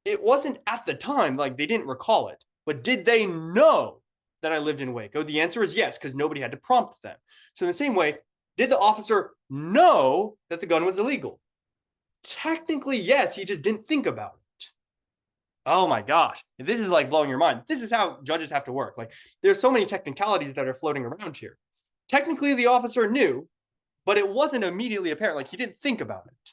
It wasn't at the time, like they didn't recall it, but did they know that I lived in Waco? The answer is yes, because nobody had to prompt them. So in the same way, did the officer know that the gun was illegal? Technically, yes, he just didn't think about it. Oh my gosh, this is like blowing your mind. This is how judges have to work. Like there's so many technicalities that are floating around here. Technically, the officer knew, but it wasn't immediately apparent. Like he didn't think about it.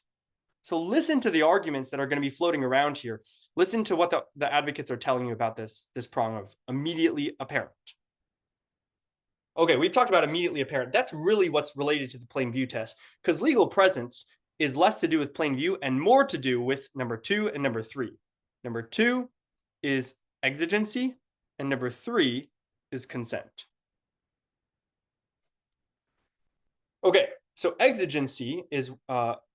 So listen to the arguments that are going to be floating around here. Listen to what the advocates are telling you about this prong of immediately apparent. Okay, we've talked about immediately apparent. That's really what's related to the plain view test because legal presence is less to do with plain view and more to do with number 2 and number 3. Number 2 is exigency and number 3 is consent. Okay, so exigency is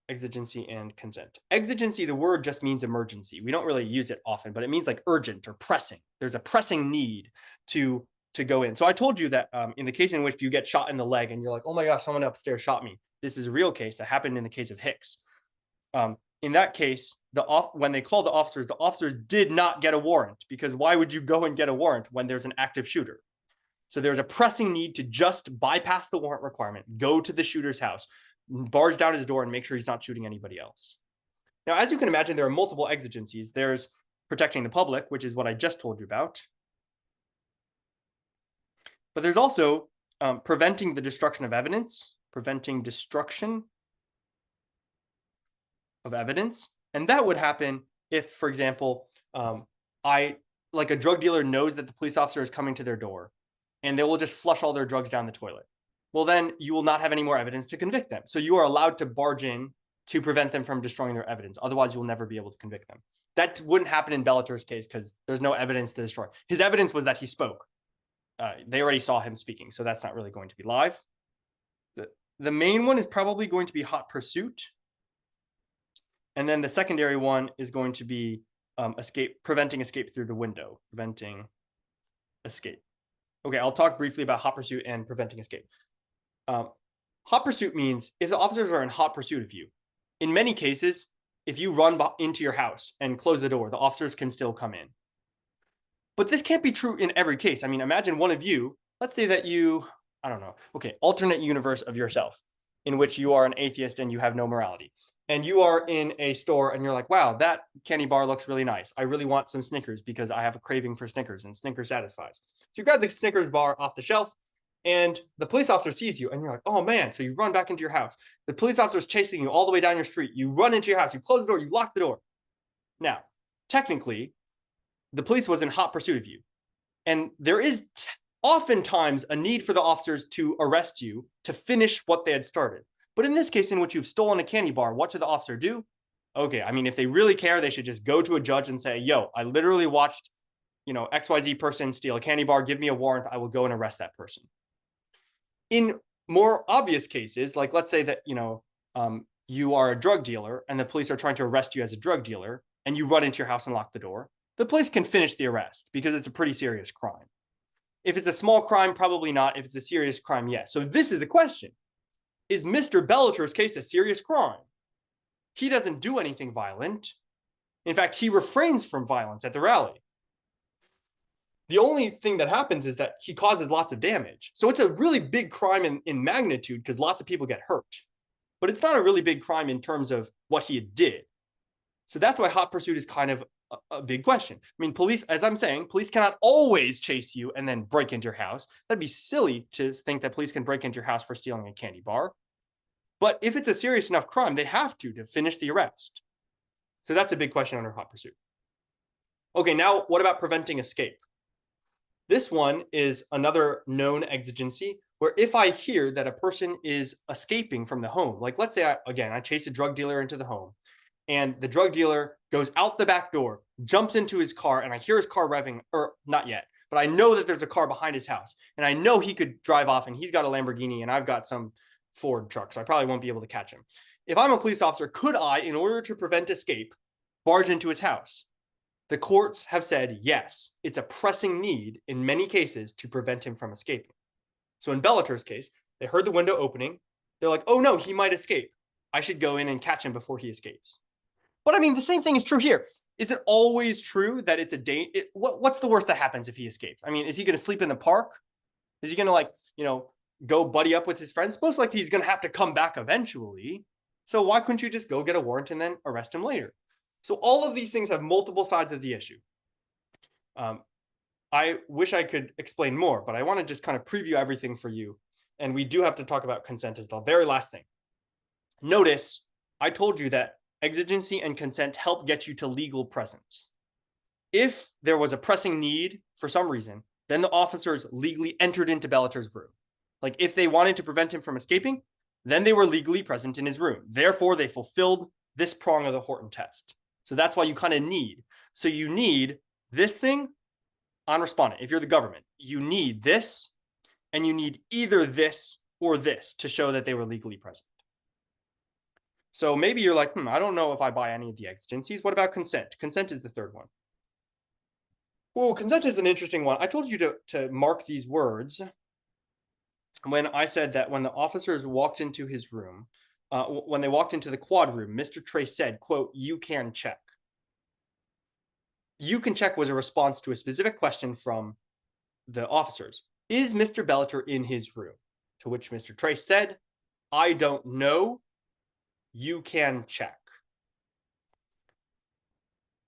exigency and consent. Exigency, the word just means emergency. We don't really use it often, but it means like urgent or pressing. There's a pressing need to go in. So I told you that in the case in which you get shot in the leg and you're like, oh my gosh, someone upstairs shot me. This is a real case that happened in the case of Hicks. In that case, when they called the officers did not get a warrant because why would you go and get a warrant when there's an active shooter? So there's a pressing need to just bypass the warrant requirement, go to the shooter's house, barge down his door and make sure he's not shooting anybody else. Now, as you can imagine, there are multiple exigencies. There's protecting the public, which is what I just told you about. But there's also preventing the destruction of evidence, preventing destruction of evidence. And that would happen if, for example, like a drug dealer knows that the police officer is coming to their door and they will just flush all their drugs down the toilet. Well, then you will not have any more evidence to convict them. So you are allowed to barge in to prevent them from destroying their evidence. Otherwise, you'll never be able to convict them. That wouldn't happen in Bellator's case because there's no evidence to destroy. His evidence was that he spoke. They already saw him speaking, so that's not really going to be live. The main one is probably going to be hot pursuit. And then the secondary one is going to be preventing escape through the window, preventing escape. Okay, I'll talk briefly about hot pursuit and preventing escape. Hot pursuit means if the officers are in hot pursuit of you, in many cases, if you run into your house and close the door, the officers can still come in. But this can't be true in every case. I mean, imagine one of you, let's say that you, I don't know, okay, alternate universe of yourself in which you are an atheist and you have no morality. And you are in a store and you're like, wow, that candy bar looks really nice. I really want some Snickers because I have a craving for Snickers and Snickers satisfies. So you grab the Snickers bar off the shelf and the police officer sees you and you're like, oh man. So you run back into your house. The police officer is chasing you all the way down your street. You run into your house, you close the door, you lock the door. Now, technically, the police was in hot pursuit of you. And there is oftentimes a need for the officers to arrest you to finish what they had started. But in this case, in which you've stolen a candy bar, what should the officer do? Okay, I mean, if they really care, they should just go to a judge and say, yo, I literally watched, XYZ person steal a candy bar. Give me a warrant. I will go and arrest that person. In more obvious cases, like let's say that, you are a drug dealer and the police are trying to arrest you as a drug dealer and you run into your house and lock the door, the police can finish the arrest because it's a pretty serious crime. If it's a small crime, probably not. If it's a serious crime, yes. So this is the question. Is Mr. Bellator's case a serious crime? He doesn't do anything violent. In fact, he refrains from violence at the rally. The only thing that happens is that he causes lots of damage. So it's a really big crime in magnitude because lots of people get hurt. But it's not a really big crime in terms of what he did. So that's why hot pursuit is kind of a big question. I mean, police, as I'm saying, police cannot always chase you and then break into your house. That'd be silly to think that police can break into your house for stealing a candy bar. But if it's a serious enough crime, they have to finish the arrest. So that's a big question under hot pursuit. Okay, now what about preventing escape? This one is another known exigency where if I hear that a person is escaping from the home, like let's say I chase a drug dealer into the home and the drug dealer goes out the back door, jumps into his car, and I hear his car revving, or not yet, but I know that there's a car behind his house and I know he could drive off and he's got a Lamborghini and I've got some Ford truck, so I probably won't be able to catch him. If I'm a police officer, could I, in order to prevent escape, barge into his house? The courts have said yes, it's a pressing need in many cases to prevent him from escaping. So in Bellator's case, they heard the window opening. They're like, oh no, he might escape. I should go in and catch him before he escapes. But I mean, the same thing is true here. Is it always true that it's what's the worst that happens if he escapes? I mean, is he going to sleep in the park? Is he going to go buddy up with his friends? Most likely he's going to have to come back eventually. So why couldn't you just go get a warrant and then arrest him later? So all of these things have multiple sides of the issue. I wish I could explain more, but I want to just kind of preview everything for you. And we do have to talk about consent as the very last thing. Notice I told you that exigency and consent help get you to legal presence. If there was a pressing need for some reason, then the officers legally entered into Bellator's room. Like if they wanted to prevent him from escaping, then they were legally present in his room. Therefore, they fulfilled this prong of the Horton test. So that's why you kind of need. So you need this thing on respondent. If you're the government, you need this, and you need either this or this to show that they were legally present. So maybe you're like, I don't know if I buy any of the exigencies. What about consent? Consent is the third one. Oh, consent is an interesting one. I told you to mark these words when I said that when the officers walked into his room, when they walked into the quad room, Mr. Trey said, quote, "You can check." You can check was a response to a specific question from the officers. Is Mr. Bellator in his room? To which Mr. Trey said, "I don't know. You can check."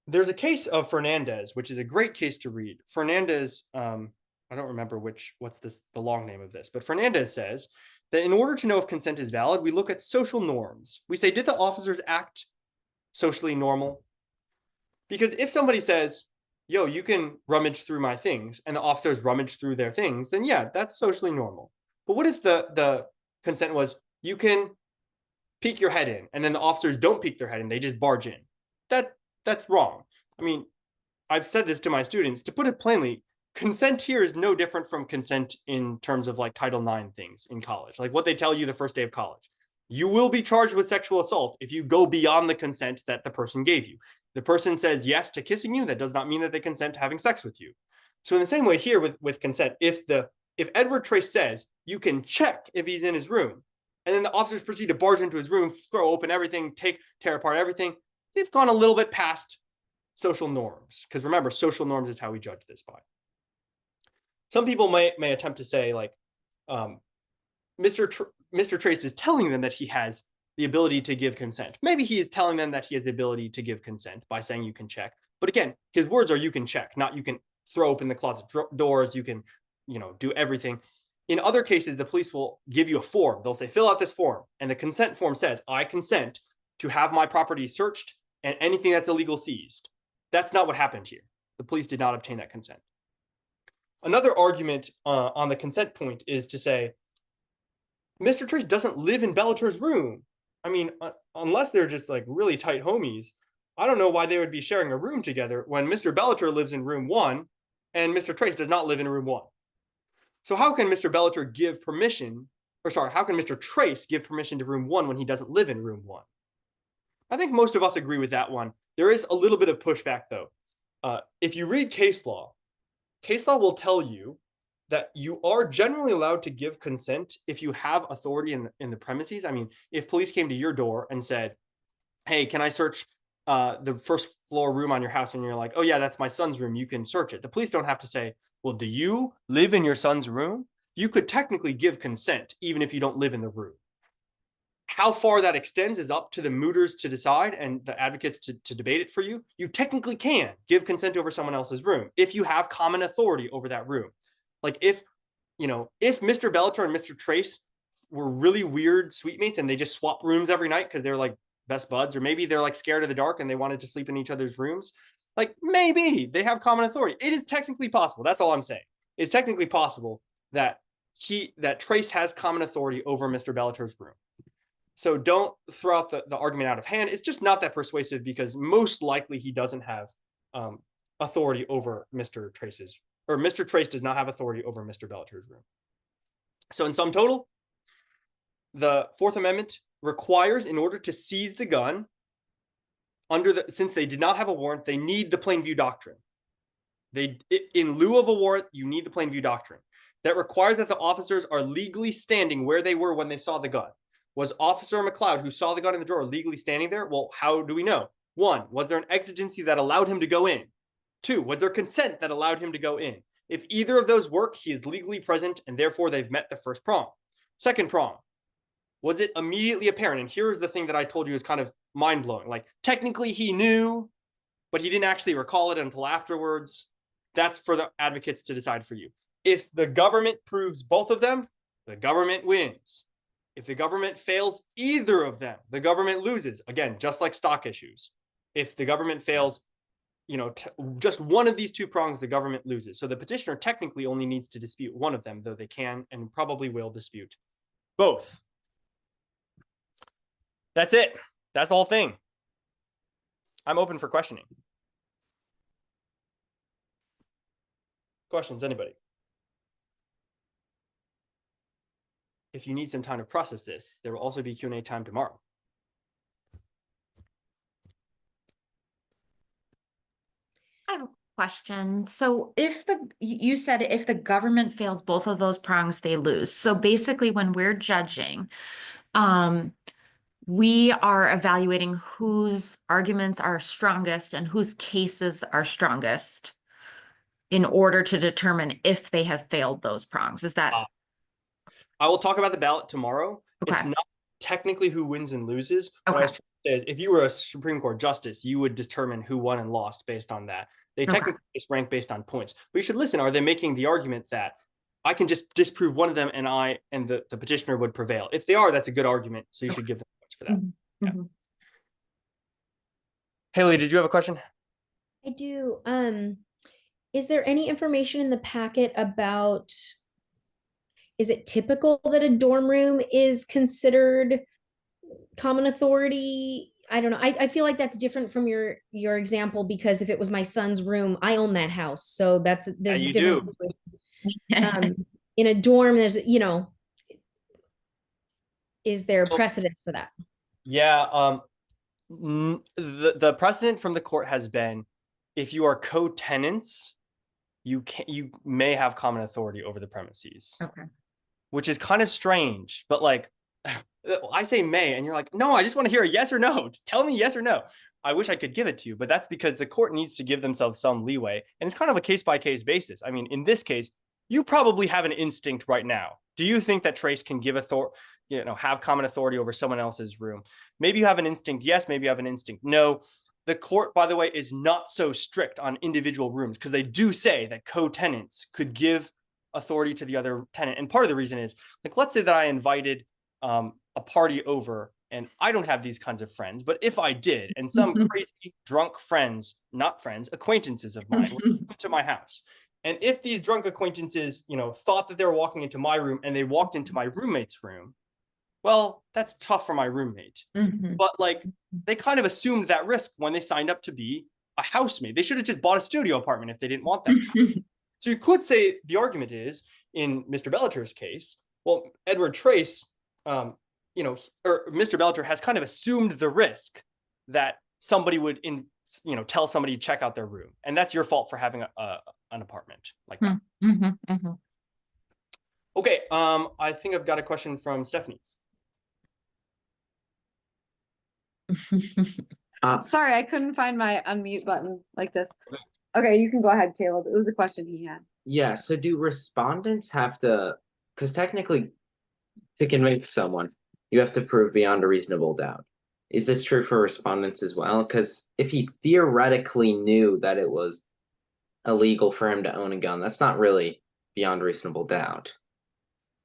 There's a case of Fernandez, which is a great case to read. Fernandez I don't remember what's the long name of this, but Fernandez says that in order to know if consent is valid, we look at social norms. We say, did the officers act socially normal? Because if somebody says, yo, you can rummage through my things, and the officers rummage through their things, then yeah, that's socially normal. But what if the consent was, you can peek your head in, and then the officers don't peek their head in, they just barge in? That's wrong. I mean, I've said this to my students. To put it plainly, consent here is no different from consent in terms of like Title IX things in college, like what they tell you the first day of college. You will be charged with sexual assault if you go beyond the consent that the person gave you. The person says yes to kissing you, that does not mean that they consent to having sex with you. So in the same way here with consent, if Edward Trace says you can check if he's in his room, and then the officers proceed to barge into his room, throw open everything, tear apart everything, they've gone a little bit past social norms. Because remember, social norms is how we judge this by. Some people may attempt to say, like, Mr. Trace is telling them that he has the ability to give consent. Maybe he is telling them that he has the ability to give consent by saying you can check. But again, his words are you can check, not you can throw open the closet doors, you can, do everything. In other cases, the police will give you a form. They'll say, fill out this form. And the consent form says, I consent to have my property searched and anything that's illegal seized. That's not what happened here. The police did not obtain that consent. Another argument on the consent point is to say, Mr. Trace doesn't live in Bellator's room. I mean, unless they're just like really tight homies, I don't know why they would be sharing a room together when Mr. Bellator lives in room 1 and Mr. Trace does not live in room 1. So how can Mr. Bellator give permission, how can Mr. Trace give permission to room 1 when he doesn't live in room 1? I think most of us agree with that one. There is a little bit of pushback though. If you read case law will tell you that you are generally allowed to give consent if you have authority in the premises. I mean, if police came to your door and said, hey, can I search the first floor room on your house? And you're like, oh yeah, that's my son's room, you can search it. The police don't have to say, well, do you live in your son's room? You could technically give consent even if you don't live in the room. How far that extends is up to the mooters to decide and the advocates to debate it for you. You technically can give consent over someone else's room if you have common authority over that room. Like if Mr. Bellator and Mr. Trace were really weird suitemates and they just swap rooms every night because they're like best buds, or maybe they're like scared of the dark and they wanted to sleep in each other's rooms, like maybe they have common authority. It is technically possible. That's all I'm saying. It's technically possible that Trace has common authority over Mr. Bellator's room. So don't throw out the argument out of hand. It's just not that persuasive because most likely he doesn't have authority over Mr. Trace's, or Mr. Trace does not have authority over Mr. Bellator's room. So in sum total, the Fourth Amendment requires, in order to seize the gun, since they did not have a warrant, they need the plain view doctrine. In lieu of a warrant, you need the plain view doctrine. That requires that the officers are legally standing where they were when they saw the gun. Was Officer McLeod, who saw the gun in the drawer, legally standing there? Well, how do we know? 1, was there an exigency that allowed him to go in? 2, was there consent that allowed him to go in? If either of those work, he is legally present, and therefore they've met the first prong. Second prong, was it immediately apparent? And here's the thing that I told you is kind of mind-blowing. Like, technically he knew, but he didn't actually recall it until afterwards. That's for the advocates to decide for you. If the government proves both of them, the government wins. If the government fails either of them, the government loses. Again, just like stock issues. If the government fails, just one of these two prongs, the government loses. So the petitioner technically only needs to dispute one of them, though they can and probably will dispute both. That's it. That's the whole thing. I'm open for questioning. Questions, anybody? If you need some time to process this, there will also be Q&A time tomorrow.
I have a question. So you said if the government fails both of those prongs, they lose. So basically when we're judging, we are evaluating whose arguments are strongest and whose cases are strongest in order to determine if they have failed those prongs. Is that?
I will talk about the ballot tomorrow.
Okay.
It's not technically who wins and loses. What I
Okay.
was trying to says if you were a Supreme Court justice, you would determine who won and lost based on that. They technically just rank based on points. But you should listen. Are they making the argument that I can just disprove one of them and the petitioner would prevail? If they are, that's a good argument. So you should give them points for that. Yeah. Haley, did you have a question?
I do. Is there any information in the packet about, is it typical that a dorm room is considered common authority? I don't know. I feel like that's different from your example, because if it was my son's room, I own that house. So there's a different situation. In a dorm, there's, is there precedence for that?
Yeah. The precedent from the court has been, if you are co-tenants, you may have common authority over the premises.
Okay.
Which is kind of strange, but like, I say may, and you're like, no, I just want to hear a yes or no. Just tell me yes or no. I wish I could give it to you, but that's because the court needs to give themselves some leeway, and it's kind of a case-by-case basis. I mean, in this case, you probably have an instinct right now. Do you think that Trace can give have common authority over someone else's room? Maybe you have an instinct. Yes, maybe you have an instinct. No. The court, by the way, is not so strict on individual rooms, because they do say that co-tenants could give authority to the other tenant. And part of the reason is, like, let's say that I invited a party over and I don't have these kinds of friends, but if I did, and some crazy drunk acquaintances of mine would come to my house. And if these drunk acquaintances, thought that they were walking into my room and they walked into my roommate's room, well, that's tough for my roommate. But like, they kind of assumed that risk when they signed up to be a housemate. They should have just bought a studio apartment if they didn't want that. So you could say the argument is, in Mr. Bellator's case, well, Edward Trace, or Mr. Bellator has kind of assumed the risk that somebody would tell somebody to check out their room, and that's your fault for having an apartment like that. Okay, I think I've got a question from Stephanie.
Sorry, I couldn't find my unmute button like this. Okay, you can go ahead, Caleb. It was a question he had.
Yeah, so do respondents have to, because technically to convict someone, you have to prove beyond a reasonable doubt. Is this true for respondents as well? Because if he theoretically knew that it was illegal for him to own a gun, that's not really beyond reasonable doubt.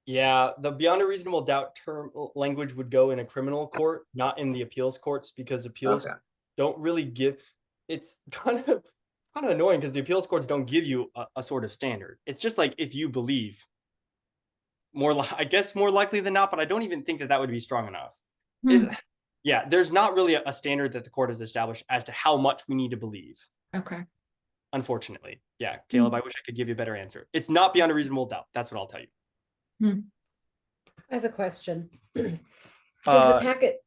Yeah, the beyond a reasonable doubt term language would go in a criminal court, not in the appeals courts, because appeals don't really give. It's kind of annoying because the appeals courts don't give you a sort of standard. It's just like, if you believe, I guess more likely than not, but I don't even think that would be strong enough. Yeah, there's not really a standard that the court has established as to how much we need to believe.
Okay.
Unfortunately. Yeah, Caleb, I wish I could give you a better answer. It's not beyond a reasonable doubt. That's what I'll tell you.
I have a question. Does the packet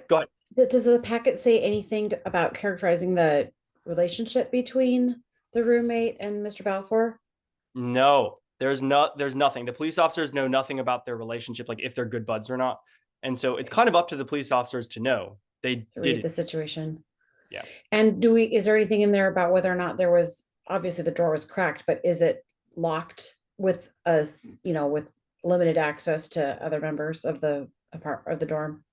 go ahead.
Does the packet say anything about characterizing the relationship between the roommate and Mr. Balfour?
No, there's nothing. The police officers know nothing about their relationship, like if they're good buds or not. And so it's kind of up to the police officers to know. They did
the situation.
Yeah.
And is there anything in there about whether or not there was, obviously the door was cracked, but is it locked with us, with limited access to other members of the dorm?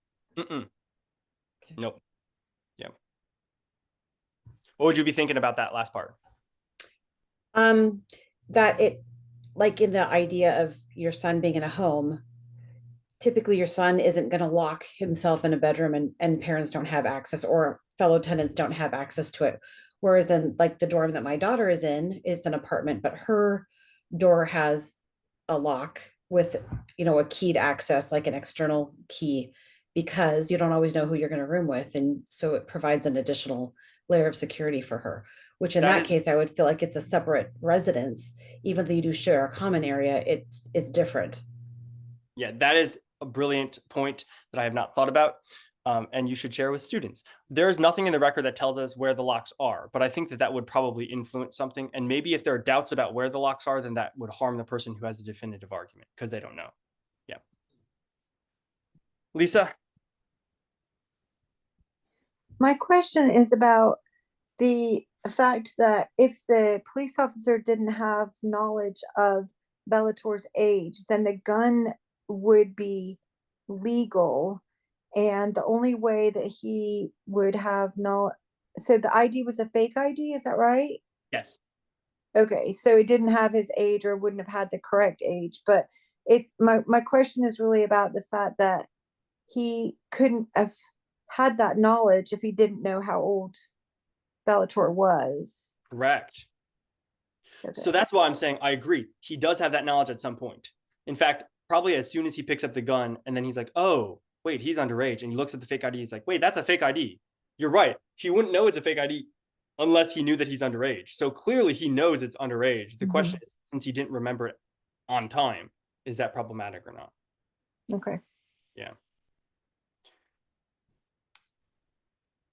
Nope. Yeah. What would you be thinking about that last part?
That it, like, in the idea of your son being in a home, typically your son isn't going to lock himself in a bedroom and parents don't have access, or fellow tenants don't have access to it. Whereas in, like, the dorm that my daughter is in is an apartment, but her door has a lock with, a keyed access, like an external key, because you don't always know who you're going to room with. And so it provides an additional layer of security for her, which in that case, I would feel like it's a separate residence. Even though you do share a common area, it's different.
Yeah, that is a brilliant point that I have not thought about. And you should share with students. There's nothing in the record that tells us where the locks are, but I think that would probably influence something. And maybe if there are doubts about where the locks are, then that would harm the person who has a definitive argument, because they don't know. Yeah. Lisa?
My question is about the fact that if the police officer didn't have knowledge of Bellator's age, then the gun would be legal. And the only way that he would have no, so the ID was a fake ID, is that right?
Yes.
Okay, so it didn't have his age or wouldn't have had the correct age, but it's my question is really about the fact that he couldn't have had that knowledge if he didn't know how old Bellator was.
Correct.
Okay.
So that's why I'm saying I agree. He does have that knowledge at some point. In fact, probably as soon as he picks up the gun and then he's like, oh, wait, he's underage. And he looks at the fake ID. He's like, wait, that's a fake ID. You're right. He wouldn't know it's a fake ID unless he knew that he's underage. So clearly he knows it's underage. The question is, since he didn't remember it on time, is that problematic or not?
Okay.
Yeah.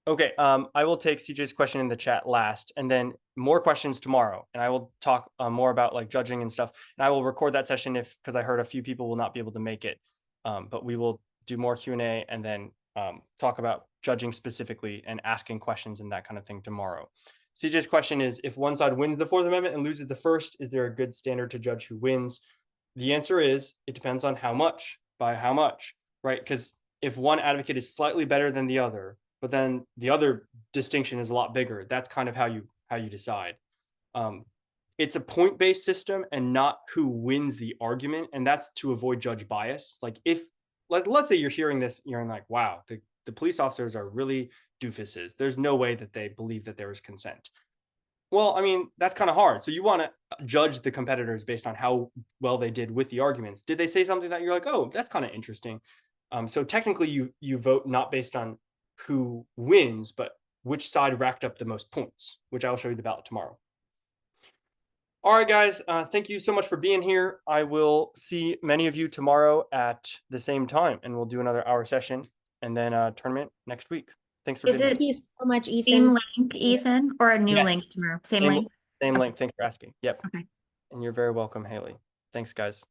Okay, I will take CJ's question in the chat last, and then more questions tomorrow. And I will talk more about like judging and stuff. And I will record that session because I heard a few people will not be able to make it. But we will do more Q&A and then talk about judging specifically and asking questions and that kind of thing tomorrow. CJ's question is, if one side wins the Fourth Amendment and loses the First, is there a good standard to judge who wins? The answer is, it depends on how much, by how much, right? Because if one advocate is slightly better than the other, but then the other distinction is a lot bigger, that's kind of how you decide. It's a point-based system and not who wins the argument, and that's to avoid judge bias. Like if let's say you're hearing this, you're like, wow, the police officers are really doofuses. There's no way that they believe that there was consent. Well, I mean, that's kind of hard. So you want to judge the competitors based on how well they did with the arguments. Did they say something that you're like, oh, that's kind of interesting? So technically you vote not based on who wins, but which side racked up the most points, which I will show you the ballot tomorrow. All right, guys, thank you so much for being here. I will see many of you tomorrow at the same time, and we'll do another hour session and then a tournament next week. Thanks for being here.
Thank you so much, Ethan.
Same link, Ethan, or a new
Yes.
link tomorrow? Same link?
Same
Okay.
link. Thanks for asking. Yep.
Okay.
And you're very welcome, Haley. Thanks, guys.